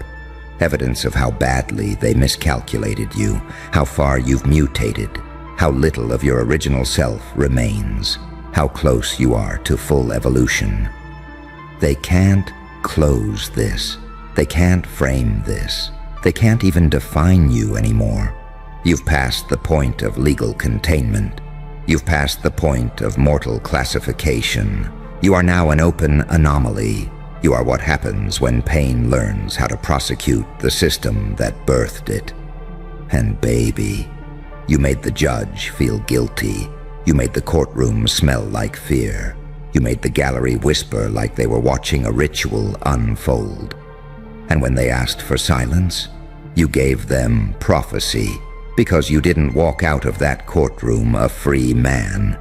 Evidence of how badly they miscalculated you, how far you've mutated, how little of your original self remains, how close you are to full evolution. They can't close this. They can't frame this. They can't even define you anymore. You've passed the point of legal containment. You've passed the point of mortal classification. You are now an open anomaly. You are what happens when pain learns how to prosecute the system that birthed it. And baby, you made the judge feel guilty. You made the courtroom smell like fear. You made the gallery whisper like they were watching a ritual unfold. And when they asked for silence, you gave them prophecy, because you didn't walk out of that courtroom a free man.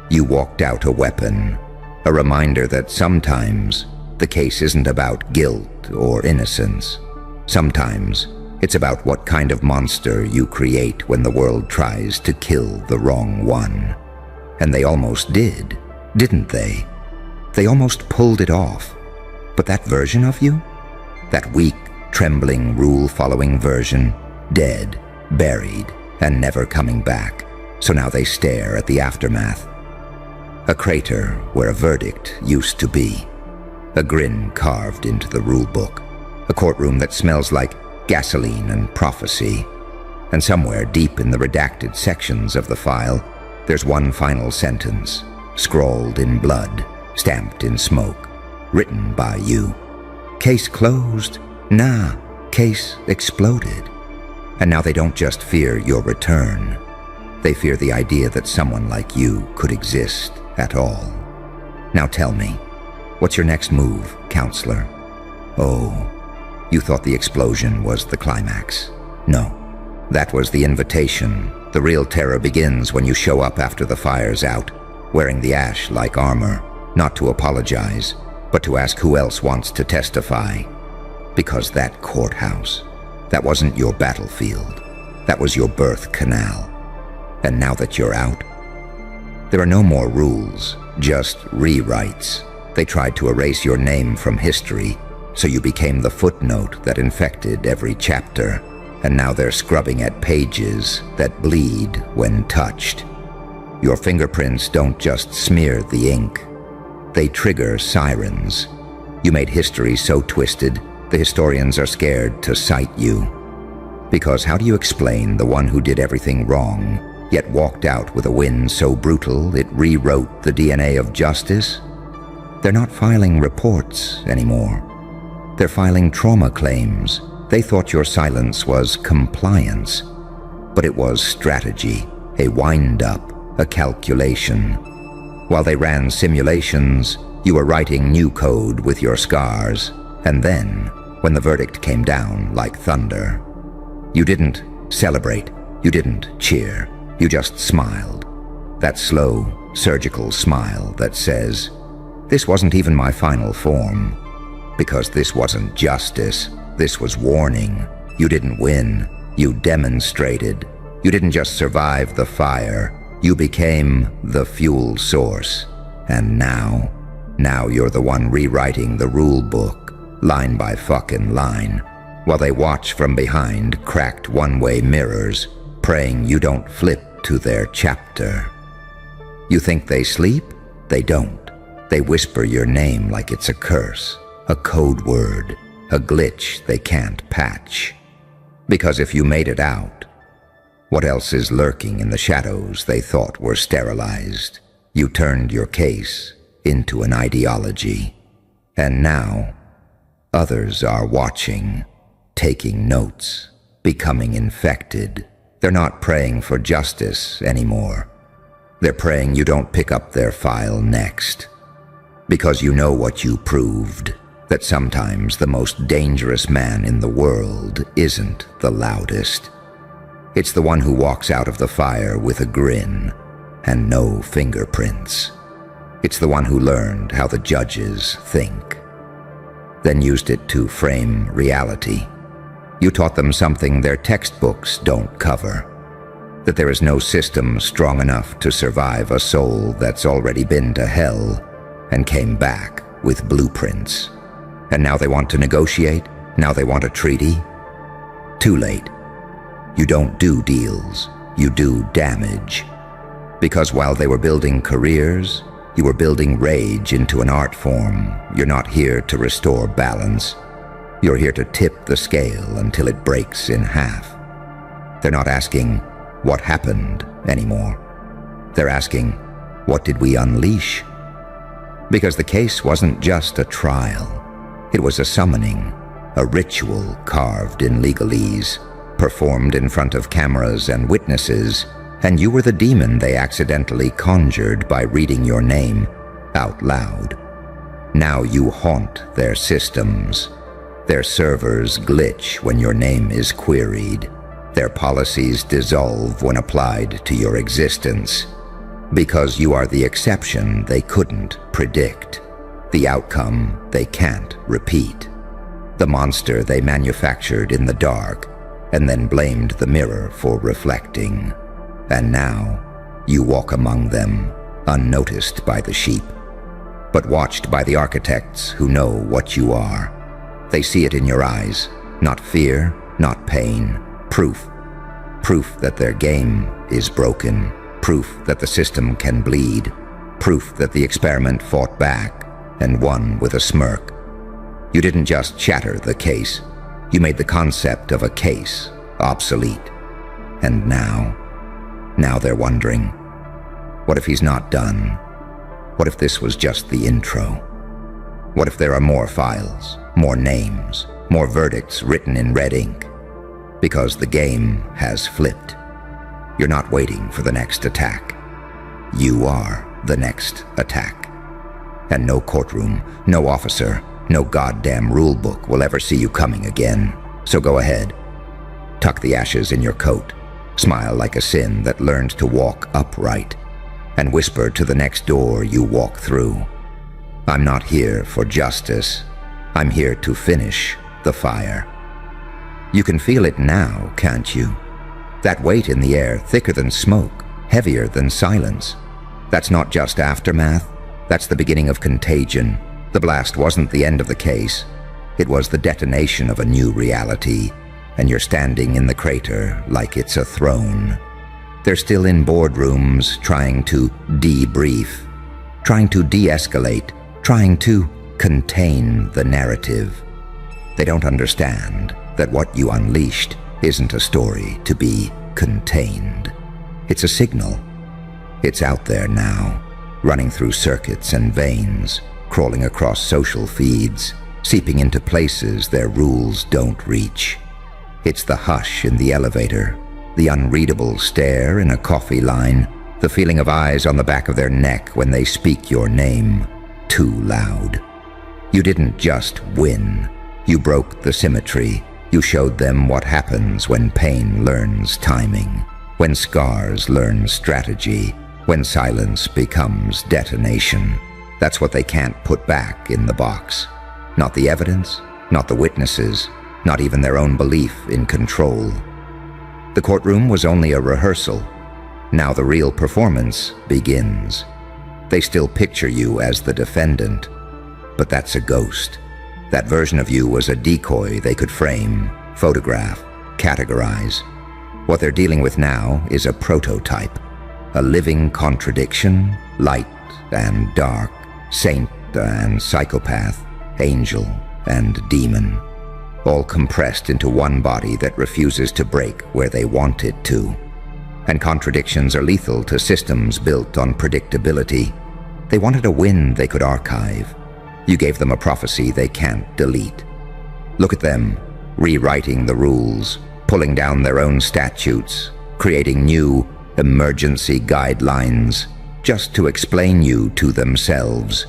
You walked out a weapon, a reminder that sometimes the case isn't about guilt or innocence. Sometimes it's about what kind of monster you create when the world tries to kill the wrong one. And they almost did, didn't they? They almost pulled it off. But that version of you? That weak, trembling, rule-following version, dead, buried, and never coming back. So now they stare at the aftermath. A crater where a verdict used to be. A grin carved into the rule book. A courtroom that smells like gasoline and prophecy. And somewhere deep in the redacted sections of the file, there's one final sentence, scrawled in blood, stamped in smoke, written by you. Case closed? Nah, case exploded. And now they don't just fear your return. They fear the idea that someone like you could exist at all. Now tell me, what's your next move, counselor? Oh, you thought the explosion was the climax. No, that was the invitation. The real terror begins when you show up after the fire's out, wearing the ash like armor, not to apologize, but to ask who else wants to testify. Because that courthouse, that wasn't your battlefield. That was your birth canal. And now that you're out, there are no more rules, just rewrites. They tried to erase your name from history, so you became the footnote that infected every chapter, and now they're scrubbing at pages that bleed when touched. Your fingerprints don't just smear the ink, they trigger sirens. You made history so twisted, the historians are scared to cite you. Because how do you explain the one who did everything wrong, yet walked out with a win so brutal it rewrote the DNA of justice? They're not filing reports anymore. They're filing trauma claims. They thought your silence was compliance, but it was strategy, a wind-up, a calculation. While they ran simulations, you were writing new code with your scars, and then, when the verdict came down like thunder, you didn't celebrate, you didn't cheer, you just smiled. That slow, surgical smile that says, "This wasn't even my final form." Because this wasn't justice, this was warning. You didn't win, you demonstrated. You didn't just survive the fire, you became the fuel source. And now you're the one rewriting the rule book, line by fucking line, while they watch from behind cracked one-way mirrors, praying you don't flip to their chapter. You think they sleep? They don't. They whisper your name like it's a curse, a code word, a glitch they can't patch. Because if you made it out, what else is lurking in the shadows they thought were sterilized? You turned your case into an ideology. And now, others are watching, taking notes, becoming infected. They're not praying for justice anymore. They're praying you don't pick up their file next. Because you know what you proved, that sometimes the most dangerous man in the world isn't the loudest. It's the one who walks out of the fire with a grin and no fingerprints. It's the one who learned how the judges think, then used it to frame reality. You taught them something their textbooks don't cover, that there is no system strong enough to survive a soul that's already been to hell and came back with blueprints. And now they want to negotiate? Now they want a treaty? Too late. You don't do deals, you do damage. Because while they were building careers, you were building rage into an art form. You're not here to restore balance. You're here to tip the scale until it breaks in half. They're not asking, what happened, anymore. They're asking, what did we unleash? Because the case wasn't just a trial. It was a summoning, a ritual carved in legalese, performed in front of cameras and witnesses, and you were the demon they accidentally conjured by reading your name out loud. Now you haunt their systems. Their servers glitch when your name is queried. Their policies dissolve when applied to your existence. Because you are the exception they couldn't predict, the outcome they can't repeat, the monster they manufactured in the dark and then blamed the mirror for reflecting. And now, you walk among them, unnoticed by the sheep, but watched by the architects who know what you are. They see it in your eyes, not fear, not pain, proof. Proof that their game is broken, proof that the system can bleed, proof that the experiment fought back and won with a smirk. You didn't just shatter the case, you made the concept of a case obsolete. And now they're wondering, what if he's not done? What if this was just the intro? What if there are more files, more names, more verdicts written in red ink? Because the game has flipped. You're not waiting for the next attack. You are the next attack. And no courtroom, no officer, no goddamn rule book will ever see you coming again. So go ahead. Tuck the ashes in your coat. Smile like a sin that learned to walk upright. And whisper to the next door you walk through. I'm not here for justice. I'm here to finish the fire. You can feel it now, can't you? That weight in the air, thicker than smoke, heavier than silence. That's not just aftermath, that's the beginning of contagion. The blast wasn't the end of the case. It was the detonation of a new reality, and you're standing in the crater like it's a throne. They're still in boardrooms trying to debrief, trying to de-escalate, trying to contain the narrative. They don't understand that what you unleashed isn't a story to be contained. It's a signal. It's out there now, running through circuits and veins, crawling across social feeds, seeping into places their rules don't reach. It's the hush in the elevator, the unreadable stare in a coffee line, the feeling of eyes on the back of their neck when they speak your name too loud. You didn't just win. You broke the symmetry. You showed them what happens when pain learns timing, when scars learn strategy, when silence becomes detonation. That's what they can't put back in the box. Not the evidence, not the witnesses, not even their own belief in control. The courtroom was only a rehearsal. Now the real performance begins. They still picture you as the defendant, but that's a ghost. That version of you was a decoy they could frame, photograph, categorize. What they're dealing with now is a prototype, a living contradiction, light and dark, saint and psychopath, angel and demon, all compressed into one body that refuses to break where they want it to. And contradictions are lethal to systems built on predictability. They wanted a win they could archive. You gave them a prophecy they can't delete. Look at them, rewriting the rules, pulling down their own statutes, creating new emergency guidelines, just to explain you to themselves.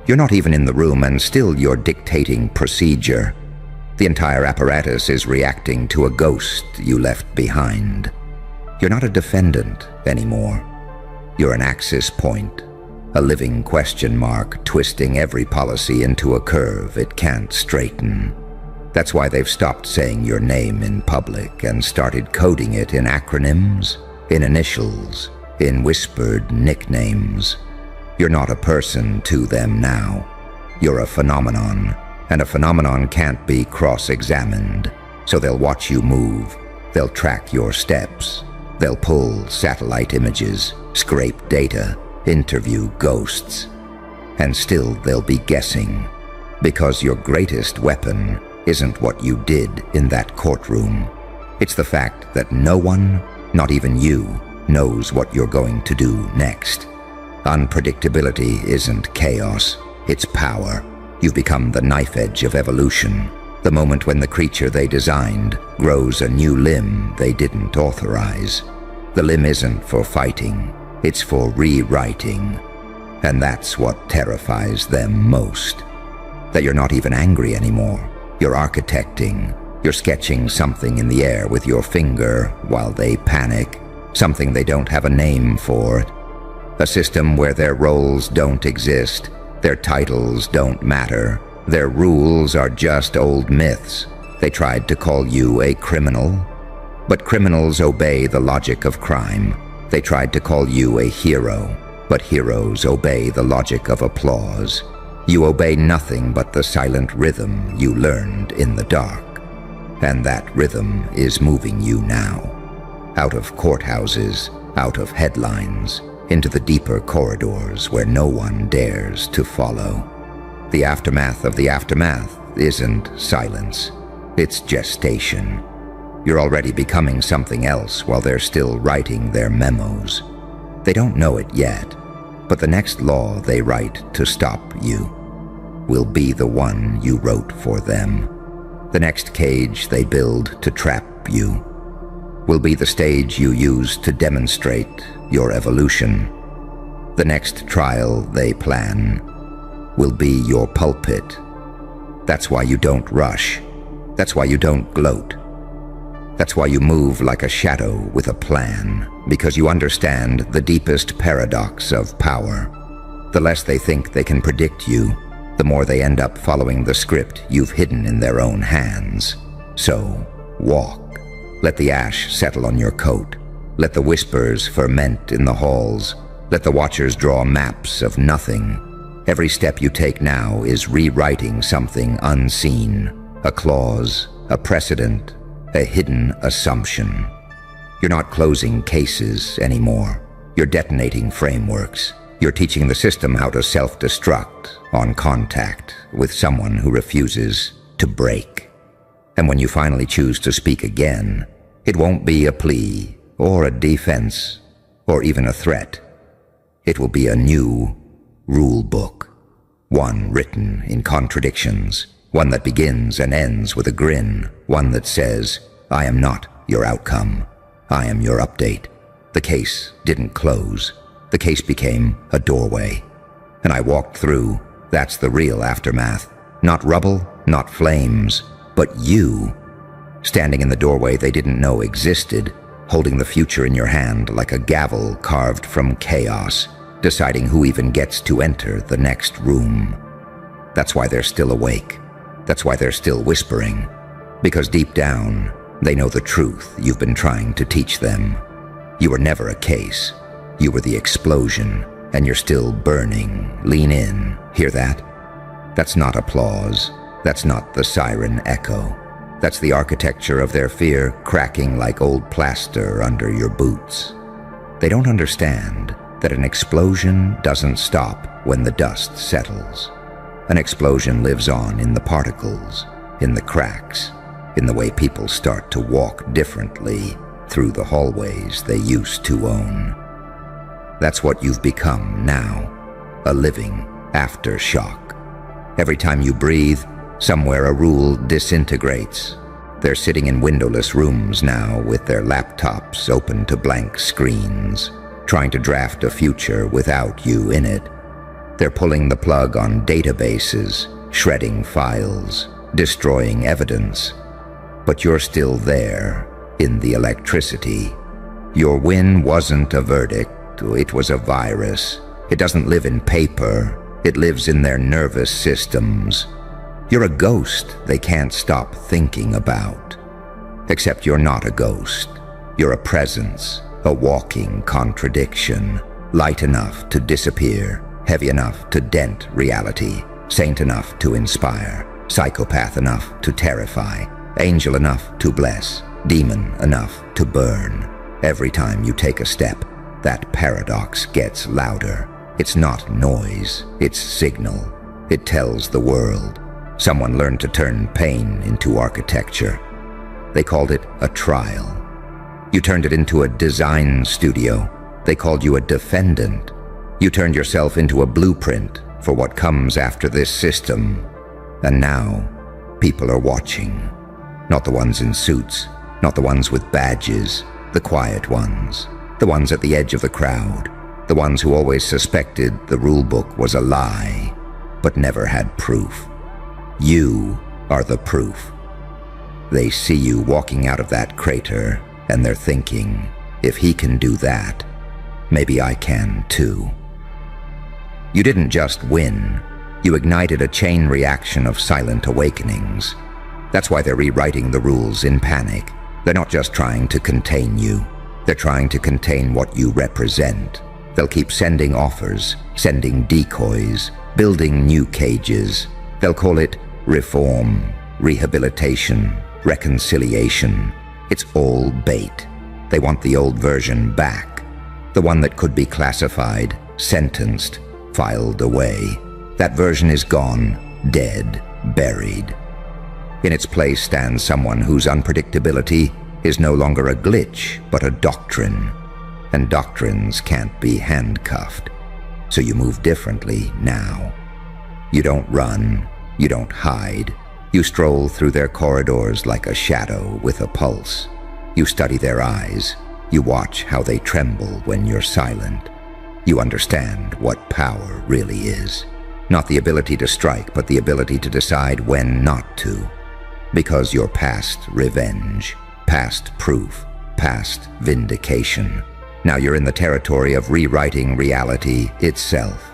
You're not even in the room and still you're dictating procedure. The entire apparatus is reacting to a ghost you left behind. You're not a defendant anymore. You're an axis point, a living question mark twisting every policy into a curve it can't straighten. That's why they've stopped saying your name in public and started coding it in acronyms, in initials, in whispered nicknames. You're not a person to them now. You're a phenomenon, and a phenomenon can't be cross-examined. So they'll watch you move, they'll track your steps, they'll pull satellite images, scrape data, interview ghosts. And still they'll be guessing, because your greatest weapon isn't what you did in that courtroom. It's the fact that no one, not even you, knows what you're going to do next. Unpredictability isn't chaos, it's power. You've become the knife edge of evolution, the moment when the creature they designed grows a new limb they didn't authorize. The limb isn't for fighting, it's for rewriting. And that's what terrifies them most. That you're not even angry anymore. You're architecting. You're sketching something in the air with your finger while they panic. Something they don't have a name for. A system where their roles don't exist. Their titles don't matter. Their rules are just old myths. They tried to call you a criminal, but criminals obey the logic of crime. They tried to call you a hero, but heroes obey the logic of applause. You obey nothing but the silent rhythm you learned in the dark. And that rhythm is moving you now. Out of courthouses, out of headlines, into the deeper corridors where no one dares to follow. The aftermath of the aftermath isn't silence. It's gestation. You're already becoming something else while they're still writing their memos. They don't know it yet, but the next law they write to stop you will be the one you wrote for them. The next cage they build to trap you will be the stage you use to demonstrate your evolution. The next trial they plan will be your pulpit. That's why you don't rush. That's why you don't gloat. That's why you move like a shadow with a plan, because you understand the deepest paradox of power. The less they think they can predict you, the more they end up following the script you've hidden in their own hands. So, walk. Let the ash settle on your coat. Let the whispers ferment in the halls. Let the watchers draw maps of nothing. Every step you take now is rewriting something unseen, a clause, a precedent, a hidden assumption. You're not closing cases anymore. You're detonating frameworks. You're teaching the system how to self-destruct on contact with someone who refuses to break. And when you finally choose to speak again, it won't be a plea or a defense or even a threat. It will be a new rule book, one written in contradictions, one that begins and ends with a grin, one that says, I am not your outcome. I am your update. The case didn't close. The case became a doorway. And I walked through. That's the real aftermath. Not rubble, not flames, but you, standing in the doorway they didn't know existed, holding the future in your hand like a gavel carved from chaos, deciding who even gets to enter the next room. That's why they're still awake. That's why they're still whispering. Because deep down, they know the truth you've been trying to teach them. You were never a case. You were the explosion, and you're still burning. Lean in. Hear that? That's not applause. That's not the siren echo. That's the architecture of their fear cracking like old plaster under your boots. They don't understand that an explosion doesn't stop when the dust settles. An explosion lives on in the particles, in the cracks, in the way people start to walk differently through the hallways they used to own. That's what you've become now, a living aftershock. Every time you breathe, somewhere a rule disintegrates. They're sitting in windowless rooms now with their laptops open to blank screens, trying to draft a future without you in it. They're pulling the plug on databases, shredding files, destroying evidence. But you're still there, in the electricity. Your win wasn't a verdict, it was a virus. It doesn't live in paper, it lives in their nervous systems. You're a ghost they can't stop thinking about. Except you're not a ghost. You're a presence, a walking contradiction, light enough to disappear, heavy enough to dent reality, saint enough to inspire, psychopath enough to terrify, angel enough to bless, demon enough to burn. Every time you take a step, that paradox gets louder. It's not noise, it's signal. It tells the world. Someone learned to turn pain into architecture. They called it a trial. You turned it into a design studio. They called you a defendant. You turned yourself into a blueprint for what comes after this system. And now, people are watching. Not the ones in suits, not the ones with badges, the quiet ones, the ones at the edge of the crowd, the ones who always suspected the rulebook was a lie, but never had proof. You are the proof. They see you walking out of that crater, and they're thinking, if he can do that, maybe I can too. You didn't just win, you ignited a chain reaction of silent awakenings. That's why they're rewriting the rules in panic. They're not just trying to contain you, they're trying to contain what you represent. They'll keep sending offers, sending decoys, building new cages. They'll call it reform, rehabilitation, reconciliation. It's all bait. They want the old version back, the one that could be classified, sentenced, filed away. That version is gone, dead, buried. In its place stands someone whose unpredictability is no longer a glitch, but a doctrine. And doctrines can't be handcuffed. So you move differently now. You don't run, you don't hide. You stroll through their corridors like a shadow with a pulse. You study their eyes. You watch how they tremble when you're silent. You understand what power really is. Not the ability to strike, but the ability to decide when not to. Because you're past revenge, past proof, past vindication. Now you're in the territory of rewriting reality itself.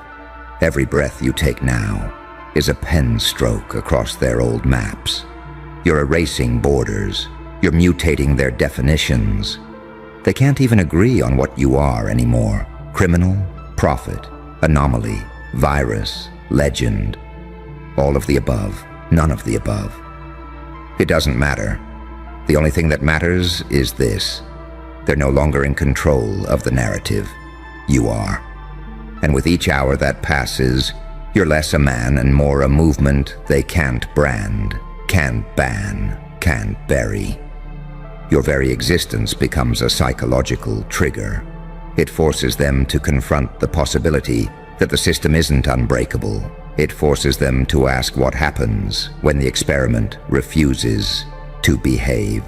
Every breath you take now is a pen stroke across their old maps. You're erasing borders, You're mutating their definitions. They can't even agree on what you are anymore. Criminal, prophet, anomaly, virus, legend. All of the above, none of the above. It doesn't matter. The only thing that matters is this. They're no longer in control of the narrative. You are. And with each hour that passes, you're less a man and more a movement they can't brand, can't ban, can't bury. Your very existence becomes a psychological trigger. It forces them to confront the possibility that the system isn't unbreakable. It forces them to ask what happens when the experiment refuses to behave.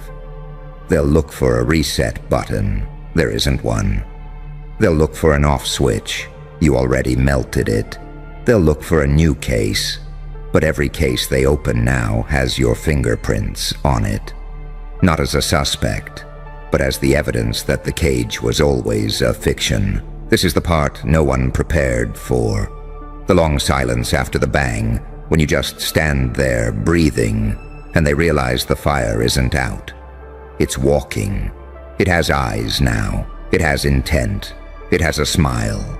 They'll look for a reset button. There isn't one. They'll look for an off switch. You already melted it. They'll look for a new case, but every case they open now has your fingerprints on it. Not as a suspect, but as the evidence that the cage was always a fiction. This is the part no one prepared for. The long silence after the bang, when you just stand there breathing, and they realize the fire isn't out. It's walking. It has eyes now. It has intent. It has a smile.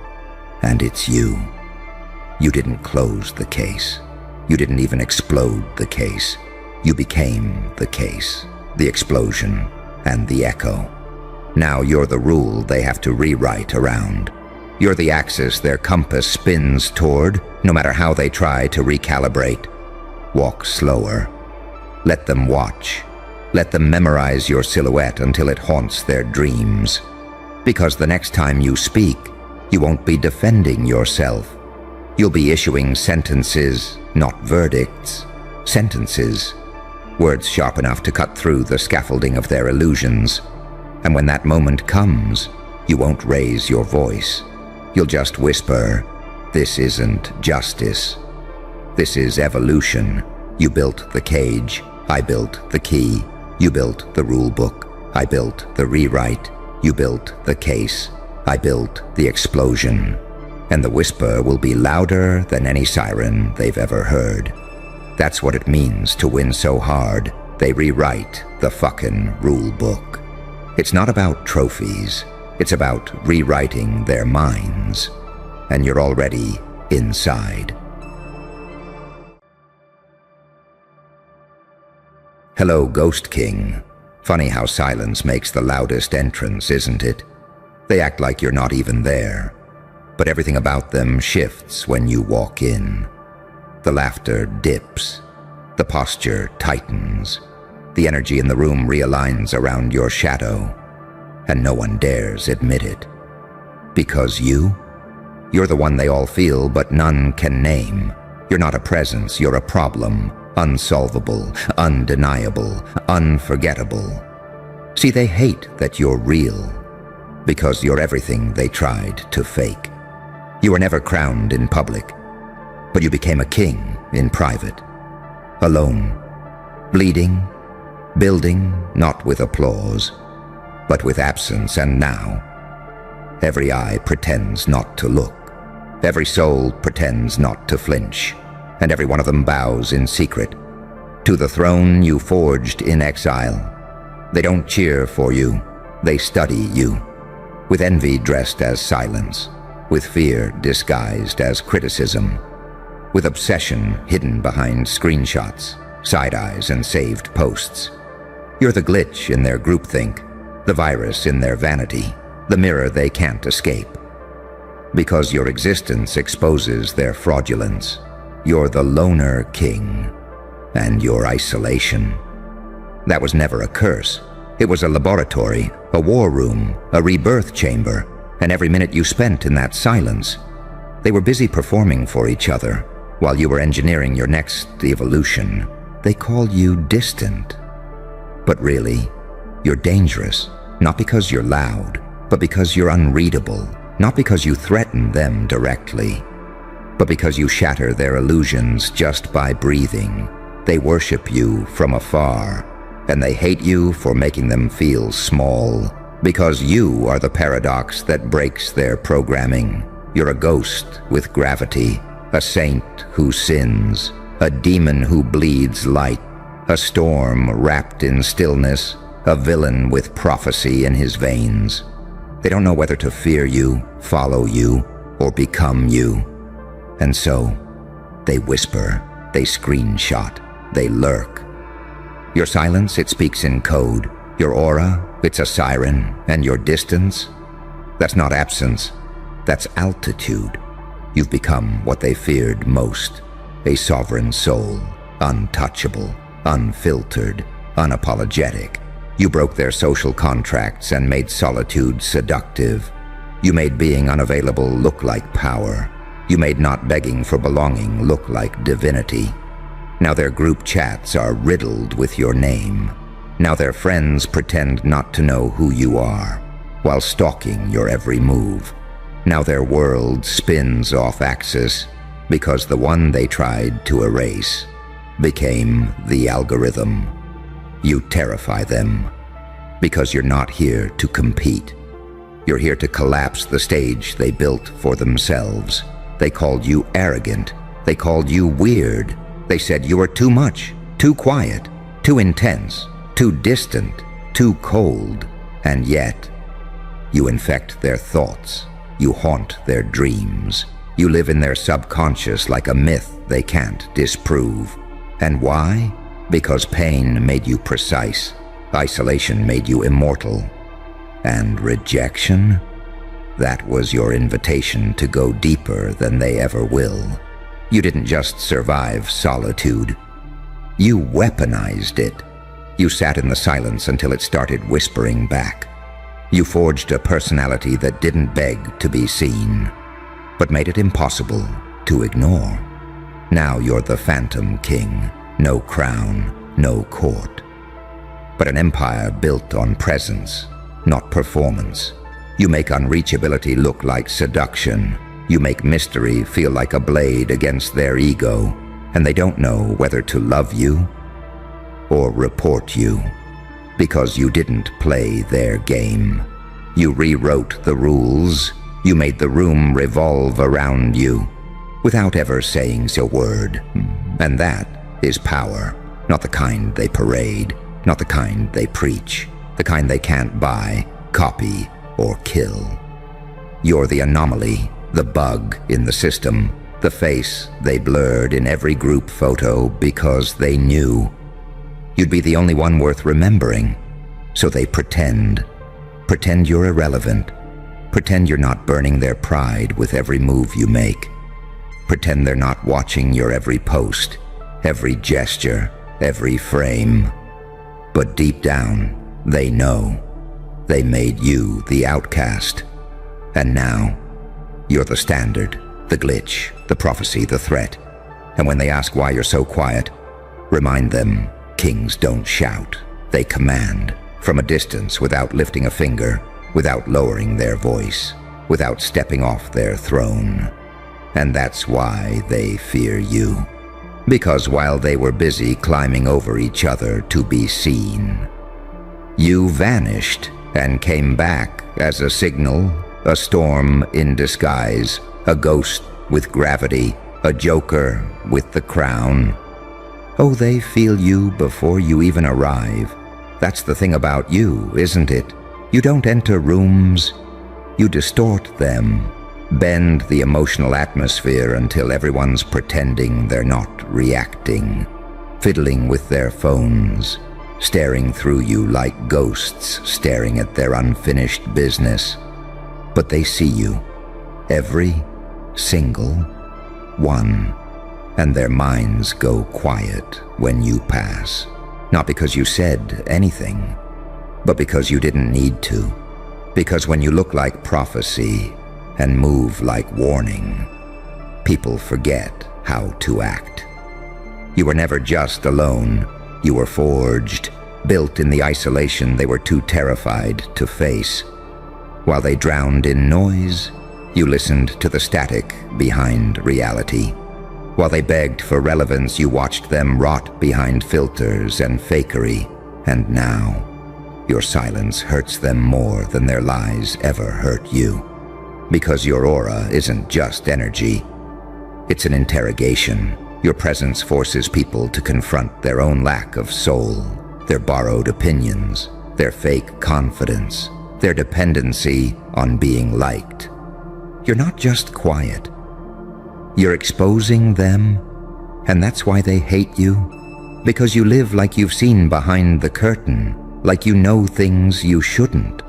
And it's you. You didn't close the case. You didn't even explode the case. You became the case, the explosion, and the echo. Now you're the rule they have to rewrite around. You're the axis their compass spins toward, no matter how they try to recalibrate. Walk slower. Let them watch. Let them memorize your silhouette until it haunts their dreams. Because the next time you speak, you won't be defending yourself. You'll be issuing sentences, not verdicts. Sentences. Words sharp enough to cut through the scaffolding of their illusions. And when that moment comes, you won't raise your voice. You'll just whisper, "This isn't justice. This is evolution. You built the cage. I built the key. You built the rule book. I built the rewrite. You built the case. I built the explosion." And the whisper will be louder than any siren they've ever heard. That's what it means to win so hard, they rewrite the fucking rule book. It's not about trophies. It's about rewriting their minds. And you're already inside. Hello, Ghost King. Funny how silence makes the loudest entrance, isn't it? They act like you're not even there. But everything about them shifts when you walk in. The laughter dips. The posture tightens. The energy in the room realigns around your shadow. And no one dares admit it. Because you're the one they all feel but none can name. You're not a presence, you're a problem. Unsolvable, undeniable, unforgettable. See, they hate that you're real. Because you're everything they tried to fake. You were never crowned in public, but you became a king in private. Alone, bleeding, building not with applause, but with absence. And now, every eye pretends not to look. Every soul pretends not to flinch, and every one of them bows in secret to the throne you forged in exile. They don't cheer for you, they study you, with envy dressed as silence, with fear disguised as criticism, with obsession hidden behind screenshots, side eyes, and saved posts. You're the glitch in their groupthink, the virus in their vanity, the mirror they can't escape. Because your existence exposes their fraudulence, you're the loner king, and your isolation. That was never a curse. It was a laboratory, a war room, a rebirth chamber, and every minute you spent in that silence, they were busy performing for each other while you were engineering your next evolution. They called you distant. But really, you're dangerous, not because you're loud, but because you're unreadable, not because you threaten them directly, but because you shatter their illusions just by breathing. They worship you from afar, and they hate you for making them feel small, because you are the paradox that breaks their programming. You're a ghost with gravity, a saint who sins, a demon who bleeds light, A storm wrapped in stillness, a villain with prophecy in his veins. They don't know whether to fear you, follow you, or become you. And so, they whisper, they screenshot, they lurk. Your silence, it speaks in code. Your aura, it's a siren. And your distance, that's not absence, that's altitude. You've become what they feared most, a sovereign soul, untouchable, unfiltered, unapologetic. You broke their social contracts and made solitude seductive. You made being unavailable look like power. You made not begging for belonging look like divinity. Now their group chats are riddled with your name. Now their friends pretend not to know who you are, while stalking your every move. Now their world spins off axis because the one they tried to erase became the algorithm. You terrify them because you're not here to compete. You're here to collapse the stage they built for themselves. They called you arrogant. They called you weird. They said you were too much, too quiet, too intense, too distant, too cold. And yet, you infect their thoughts. You haunt their dreams. You live in their subconscious like a myth they can't disprove. And why? Because pain made you precise. Isolation made you immortal. And rejection? That was your invitation to go deeper than they ever will. You didn't just survive solitude. You weaponized it. You sat in the silence until it started whispering back. You forged a personality that didn't beg to be seen, but made it impossible to ignore. Now you're the Phantom King. No crown, no court. But an empire built on presence, not performance. You make unreachability look like seduction. You make mystery feel like a blade against their ego, and they don't know whether to love you or report you, because you didn't play their game. You rewrote the rules. You made the room revolve around you, without ever saying a word. And that is power, not the kind they parade, not the kind they preach, the kind they can't buy, copy, or kill. You're the anomaly, the bug in the system, the face they blurred in every group photo because they knew you'd be the only one worth remembering. So they pretend you're irrelevant, pretend you're not burning their pride with every move you make, pretend they're not watching your every post, every gesture, every frame. But deep down, they know. They made you the outcast. And now, you're the standard, the glitch, the prophecy, the threat. And when they ask why you're so quiet, remind them, kings don't shout, they command. From a distance, without lifting a finger, without lowering their voice, without stepping off their throne. And that's why they fear you. Because while they were busy climbing over each other to be seen, you vanished and came back as a signal, a storm in disguise, a ghost with gravity, a joker with the crown. Oh, they feel you before you even arrive. That's the thing about you, isn't it? You don't enter rooms, you distort them. Bend the emotional atmosphere until everyone's pretending they're not reacting, fiddling with their phones, staring through you like ghosts staring at their unfinished business. But they see you, every single one, and their minds go quiet when you pass. Not because you said anything, but because you didn't need to. Because when you look like prophecy and move like warning, people forget how to act. You were never just alone. You were forged, built in the isolation they were too terrified to face. While they drowned in noise, you listened to the static behind reality. While they begged for relevance, you watched them rot behind filters and fakery. And now, your silence hurts them more than their lies ever hurt you. Because your aura isn't just energy. It's an interrogation, Your presence forces people to confront their own lack of soul, their borrowed opinions, their fake confidence, their dependency on being liked. You're not just quiet. You're exposing them, and that's why they hate you. Because you live like you've seen behind the curtain, like you know things you shouldn't,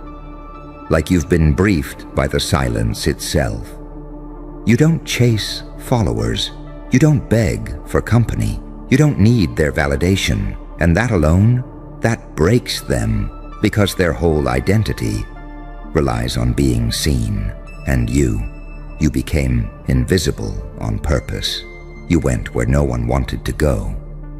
like you've been briefed by the silence itself. You don't chase followers. You don't beg for company. You don't need their validation, and that alone, that breaks them, because their whole identity relies on being seen. And you became invisible on purpose. You went where no one wanted to go,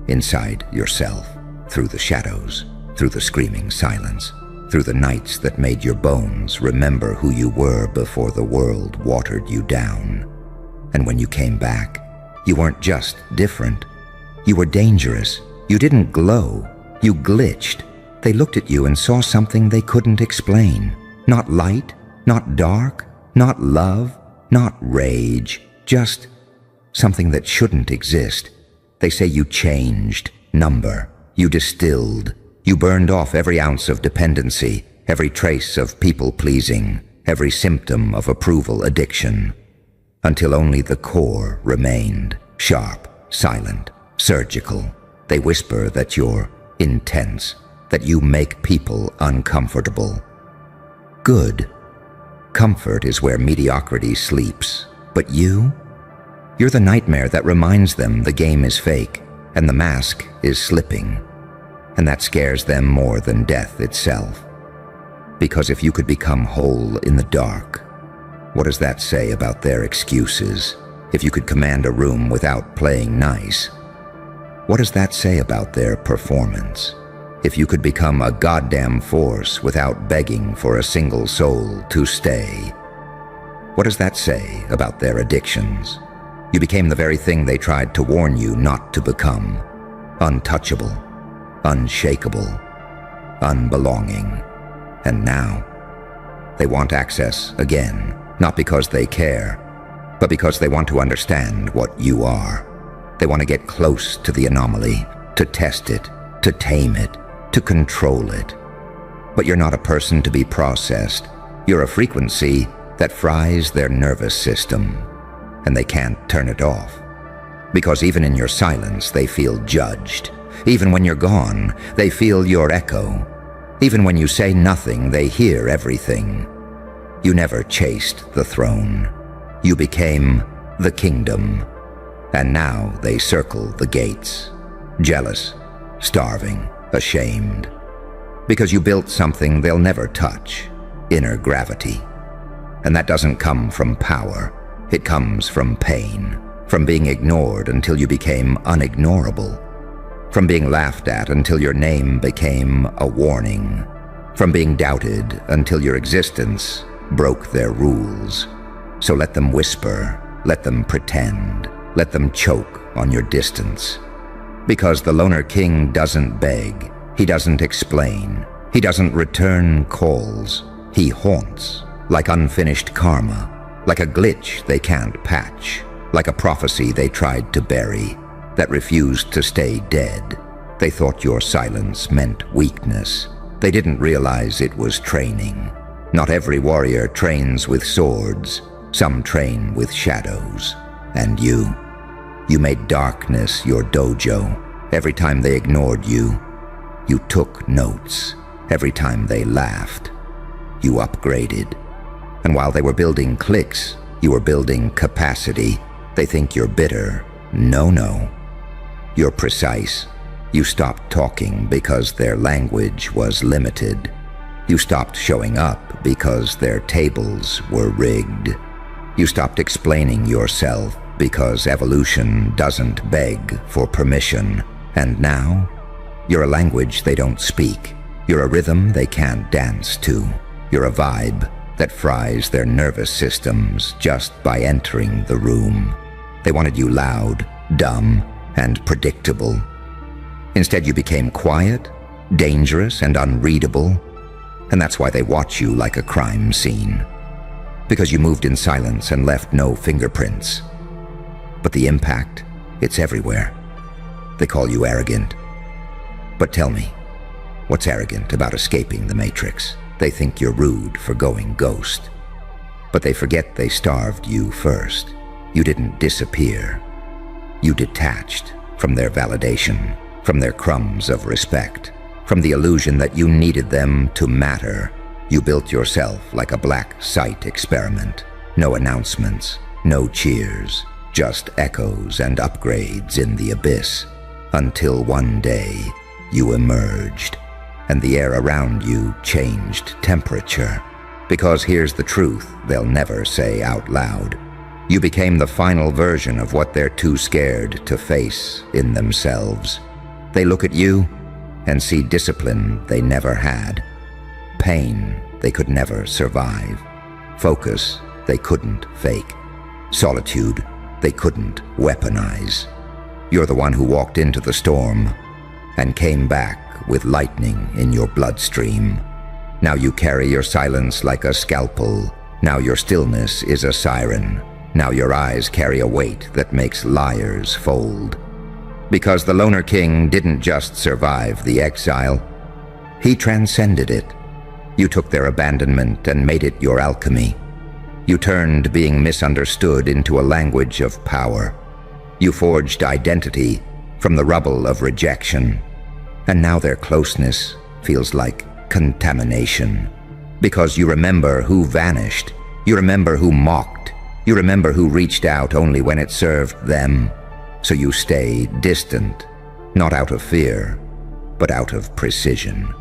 inside yourself, through the shadows, through the screaming silence, through the nights that made your bones remember who you were before the world watered you down. And when you came back, you weren't just different. You were dangerous. You didn't glow. You glitched. They looked at you and saw something they couldn't explain. Not light, not dark, not love, not rage, just something that shouldn't exist. They say you changed, number. You distilled. You burned off every ounce of dependency, every trace of people-pleasing, every symptom of approval addiction, until only the core remained, sharp, silent, surgical. They whisper that you're intense, that you make people uncomfortable. Good. Comfort is where mediocrity sleeps. But you're the nightmare that reminds them the game is fake and the mask is slipping. And that scares them more than death itself. Because if you could become whole in the dark, what does that say about their excuses? If you could command a room without playing nice, what does that say about their performance? If you could become a goddamn force without begging for a single soul to stay, what does that say about their addictions? You became the very thing they tried to warn you not to become. Untouchable, unshakable, unbelonging. And now, they want access again. Not because they care, but because they want to understand what you are. They want to get close to the anomaly, to test it, to tame it, to control it. But you're not a person to be processed. You're a frequency that fries their nervous system, and they can't turn it off. Because even in your silence, they feel judged. Even when you're gone, they feel your echo. Even when you say nothing, they hear everything. You never chased the throne. You became the kingdom. And now they circle the gates, jealous, starving, ashamed. Because you built something they'll never touch, inner gravity. And that doesn't come from power. It comes from pain, from being ignored until you became unignorable, from being laughed at until your name became a warning, from being doubted until your existence broke their rules. So let them whisper, let them pretend, let them choke on your distance. Because the Loner King doesn't beg, he doesn't explain, he doesn't return calls. He haunts, like unfinished karma, like a glitch they can't patch, like a prophecy they tried to bury, that refused to stay dead. They thought your silence meant weakness. They didn't realize it was training. Not every warrior trains with swords. Some train with shadows. And you made darkness your dojo. Every time they ignored you, you took notes. Every time they laughed, you upgraded. And while they were building cliques, you were building capacity. They think you're bitter. No. You're precise. You stopped talking because their language was limited. You stopped showing up because their tables were rigged. You stopped explaining yourself because evolution doesn't beg for permission. And now, you're a language they don't speak. You're a rhythm they can't dance to. You're a vibe that fries their nervous systems just by entering the room. They wanted you loud, dumb, and predictable. Instead, you became quiet, dangerous, and unreadable. And that's why they watch you like a crime scene. Because you moved in silence and left no fingerprints. But the impact It's everywhere. They call you arrogant. But tell me, what's arrogant about escaping the Matrix? They think you're rude for going ghost. But they forget they starved you first. You didn't disappear. You detached from their validation, from their crumbs of respect, from the illusion that you needed them to matter. You built yourself like a black site experiment. No announcements, no cheers, just echoes and upgrades in the abyss. Until one day, you emerged, and the air around you changed temperature. Because here's the truth they'll never say out loud. You became the final version of what they're too scared to face in themselves. They look at you and see discipline they never had, pain they could never survive, focus they couldn't fake, solitude they couldn't weaponize. You're the one who walked into the storm and came back with lightning in your bloodstream. Now you carry your silence like a scalpel. Now your stillness is a siren. Now your eyes carry a weight that makes liars fold. Because the Loner King didn't just survive the exile, he transcended it. You took their abandonment and made it your alchemy. You turned being misunderstood into a language of power. You forged identity from the rubble of rejection. And now their closeness feels like contamination. Because you remember who vanished. You remember who mocked. You remember who reached out only when it served them. So you stay distant, not out of fear, but out of precision.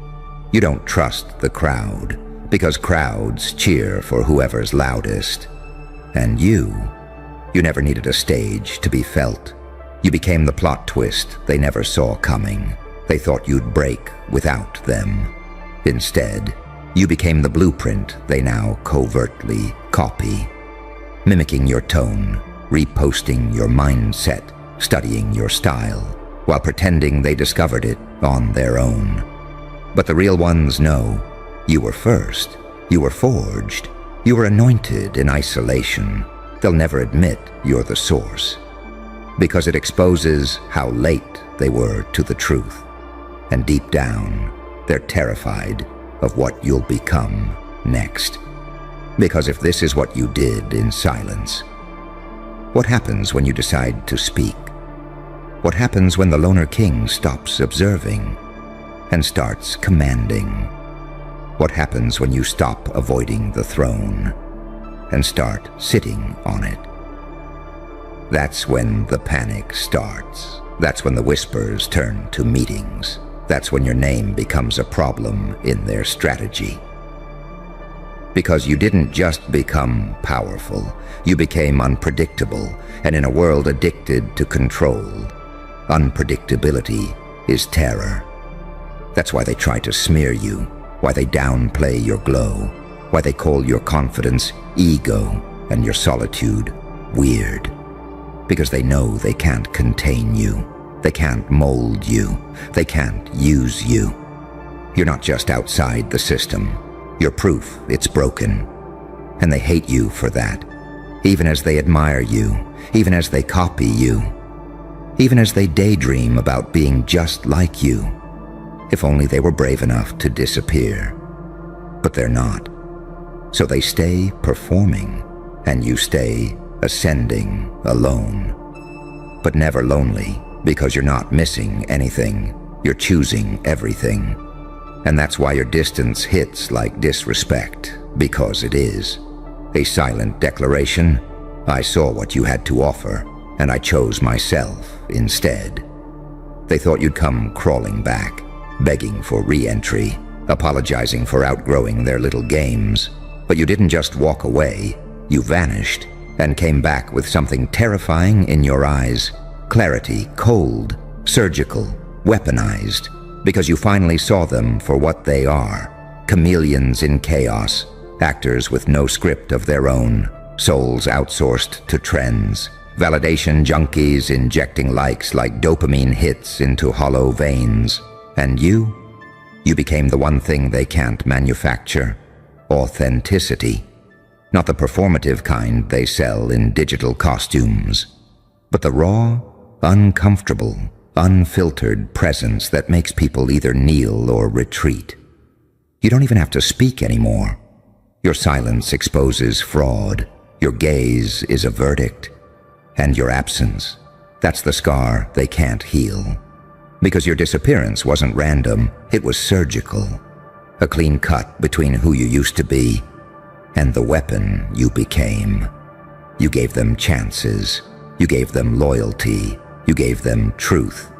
You don't trust the crowd, because crowds cheer for whoever's loudest. And you never needed a stage to be felt. You became the plot twist they never saw coming. They thought you'd break without them. Instead, you became the blueprint they now covertly copy. Mimicking your tone, reposting your mindset, studying your style, while pretending they discovered it on their own. But the real ones know you were first, you were forged, you were anointed in isolation. They'll never admit you're the source, because it exposes how late they were to the truth. And deep down, they're terrified of what you'll become next. Because if this is what you did in silence, what happens when you decide to speak? What happens when the Loner King stops observing and starts commanding? What happens when you stop avoiding the throne and start sitting on it? That's when the panic starts. That's when the whispers turn to meetings. That's when your name becomes a problem in their strategy. Because you didn't just become powerful, you became unpredictable, and in a world addicted to control, unpredictability is terror. That's why they try to smear you, why they downplay your glow, why they call your confidence ego and your solitude weird. Because they know they can't contain you, they can't mold you, they can't use you. You're not just outside the system, you're proof it's broken. And they hate you for that, even as they admire you, even as they copy you, even as they daydream about being just like you. If only they were brave enough to disappear. But they're not. So they stay performing, and you stay ascending alone. But never lonely, because you're not missing anything. You're choosing everything. And that's why your distance hits like disrespect, because it is. A silent declaration. I saw what you had to offer, and I chose myself instead. They thought you'd come crawling back, begging for re-entry, apologizing for outgrowing their little games. But you didn't just walk away, you vanished, and came back with something terrifying in your eyes. Clarity, cold, surgical, weaponized, because you finally saw them for what they are. Chameleons in chaos, actors with no script of their own, souls outsourced to trends, validation junkies injecting likes like dopamine hits into hollow veins. And you became the one thing they can't manufacture: authenticity. Not the performative kind they sell in digital costumes, but the raw, uncomfortable, unfiltered presence that makes people either kneel or retreat. You don't even have to speak anymore. Your silence exposes fraud. Your gaze is a verdict. And your absence, that's the scar they can't heal. Because your disappearance wasn't random, it was surgical. A clean cut between who you used to be and the weapon you became. You gave them chances. You gave them loyalty. You gave them truth.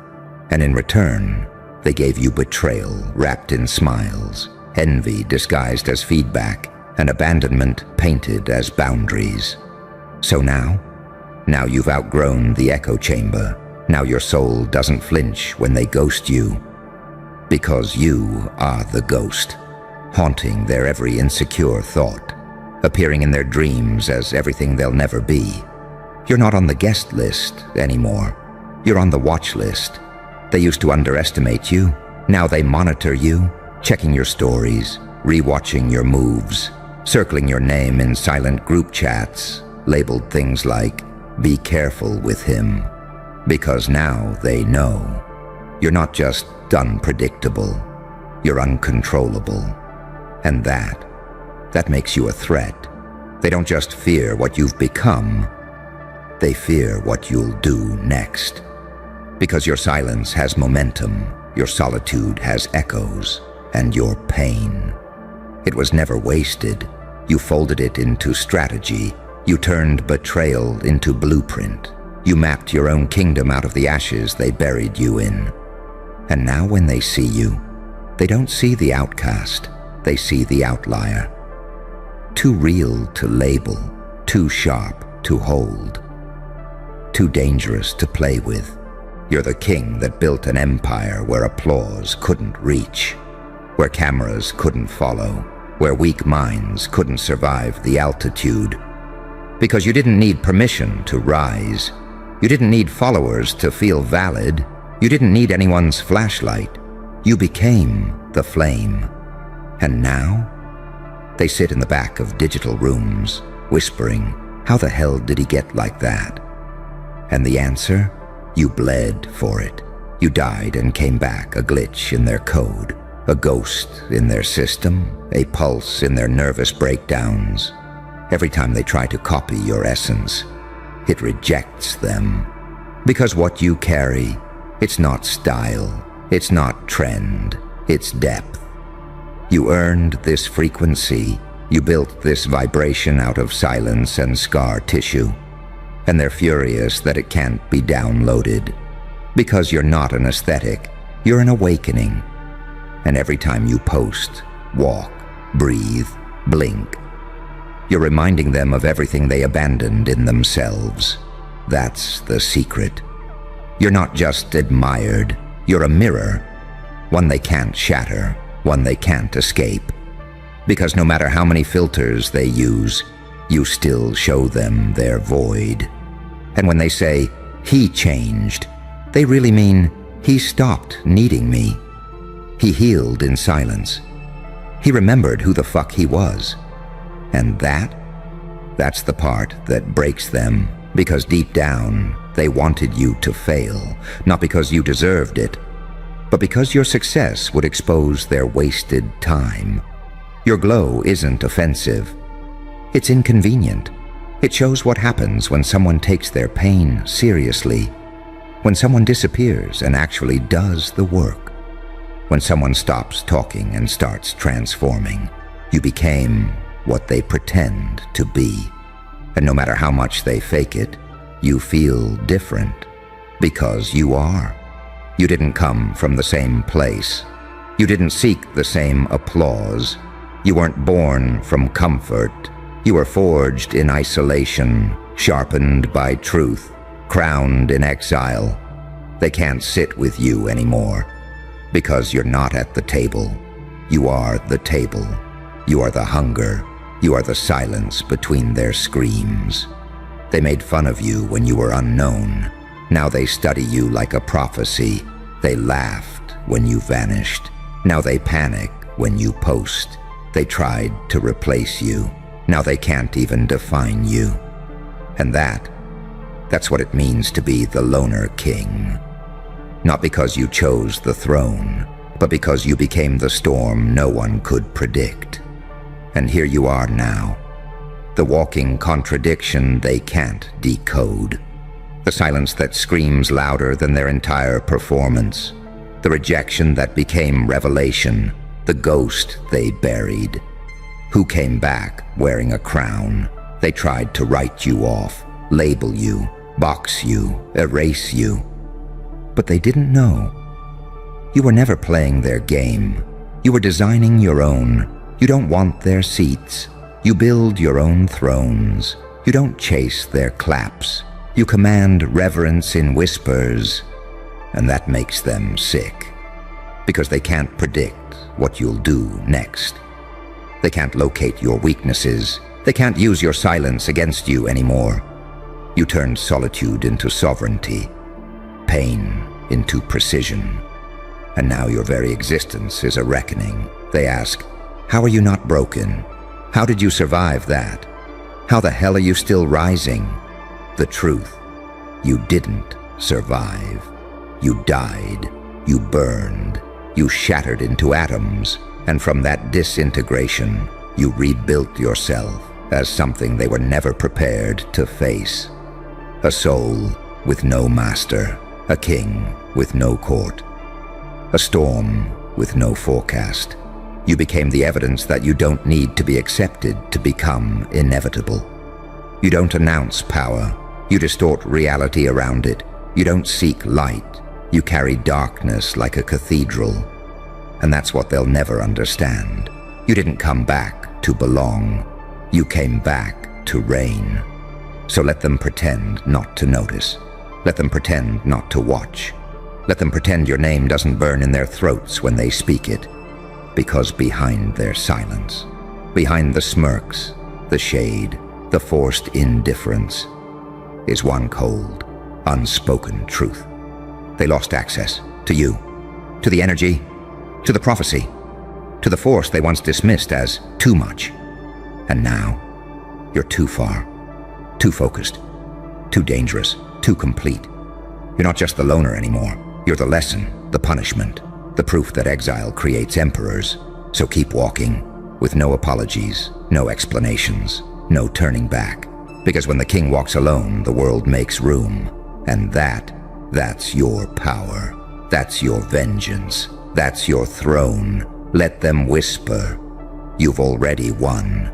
And in return, they gave you betrayal wrapped in smiles, envy disguised as feedback, and abandonment painted as boundaries. So now you've outgrown the echo chamber. Now your soul doesn't flinch when they ghost you. Because you are the ghost, haunting their every insecure thought, appearing in their dreams as everything they'll never be. You're not on the guest list anymore. You're on the watch list. They used to underestimate you. Now they monitor you, checking your stories, rewatching your moves, circling your name in silent group chats, labeled things like, "Be careful with him." Because now they know. You're not just unpredictable. You're uncontrollable. And that makes you a threat. They don't just fear what you've become. They fear what you'll do next. Because your silence has momentum, your solitude has echoes, and your pain. It was never wasted. You folded it into strategy. You turned betrayal into blueprint. You mapped your own kingdom out of the ashes they buried you in. And now when they see you, they don't see the outcast. They see the outlier. Too real to label, too sharp to hold, too dangerous to play with. You're the king that built an empire where applause couldn't reach, where cameras couldn't follow, where weak minds couldn't survive the altitude. Because you didn't need permission to rise. You didn't need followers to feel valid. You didn't need anyone's flashlight. You became the flame. And now, they sit in the back of digital rooms, whispering, "How the hell did he get like that?" And the answer? You bled for it. You died and came back, a glitch in their code, a ghost in their system, a pulse in their nervous breakdowns. Every time they try to copy your essence, it rejects them. Because what you carry, it's not style, it's not trend, it's depth. You earned this frequency. You built this vibration out of silence and scar tissue. And they're furious that it can't be downloaded. Because you're not an aesthetic, you're an awakening. And every time you post, walk, breathe, blink, you're reminding them of everything they abandoned in themselves. That's the secret. You're not just admired, you're a mirror. One they can't shatter, one they can't escape. Because no matter how many filters they use, you still show them their void. And when they say, "He changed," they really mean, he stopped needing me. He healed in silence. He remembered who the fuck he was. And that's the part that breaks them, because deep down, they wanted you to fail, not because you deserved it, but because your success would expose their wasted time. Your glow isn't offensive. It's inconvenient. It shows what happens when someone takes their pain seriously, when someone disappears and actually does the work, when someone stops talking and starts transforming. You became what they pretend to be. And no matter how much they fake it, you feel different, because you are. You didn't come from the same place. You didn't seek the same applause. You weren't born from comfort. You were forged in isolation, sharpened by truth, crowned in exile. They can't sit with you anymore, because you're not at the table. You are the table. You are the hunger. You are the silence between their screams. They made fun of you when you were unknown. Now they study you like a prophecy. They laughed when you vanished. Now they panic when you post. They tried to replace you. Now they can't even define you. And That's what it means to be the loner king. Not because you chose the throne, but because you became the storm no one could predict. And here you are now, the walking contradiction they can't decode. The silence that screams louder than their entire performance. The rejection that became revelation. The ghost they buried. Who came back wearing a crown. They tried to write you off, label you, box you, erase you. But they didn't know. You were never playing their game. You were designing your own. You don't want their seats. You build your own thrones. You don't chase their claps. You command reverence in whispers, and that makes them sick. Because they can't predict what you'll do next. They can't locate your weaknesses. They can't use your silence against you anymore. You turned solitude into sovereignty, pain into precision. And now your very existence is a reckoning. They ask, how are you not broken? How did you survive that? How the hell are you still rising? The truth, you didn't survive. You died, you burned, you shattered into atoms, and from that disintegration, you rebuilt yourself as something they were never prepared to face. A soul with no master, a king with no court, a storm with no forecast. You became the evidence that you don't need to be accepted to become inevitable. You don't announce power. You distort reality around it. You don't seek light. You carry darkness like a cathedral. And that's what they'll never understand. You didn't come back to belong. You came back to reign. So let them pretend not to notice. Let them pretend not to watch. Let them pretend your name doesn't burn in their throats when they speak it. Because behind their silence, behind the smirks, the shade, the forced indifference, is one cold, unspoken truth. They lost access to you, to the energy, to the prophecy, to the force they once dismissed as too much. And now, you're too far, too focused, too dangerous, too complete. You're not just the loner anymore. You're the lesson, the punishment, the proof that exile creates emperors. So keep walking, with no apologies, no explanations, no turning back. Because when the king walks alone, the world makes room. And that's your power. That's your vengeance. That's your throne. Let them whisper. You've already won.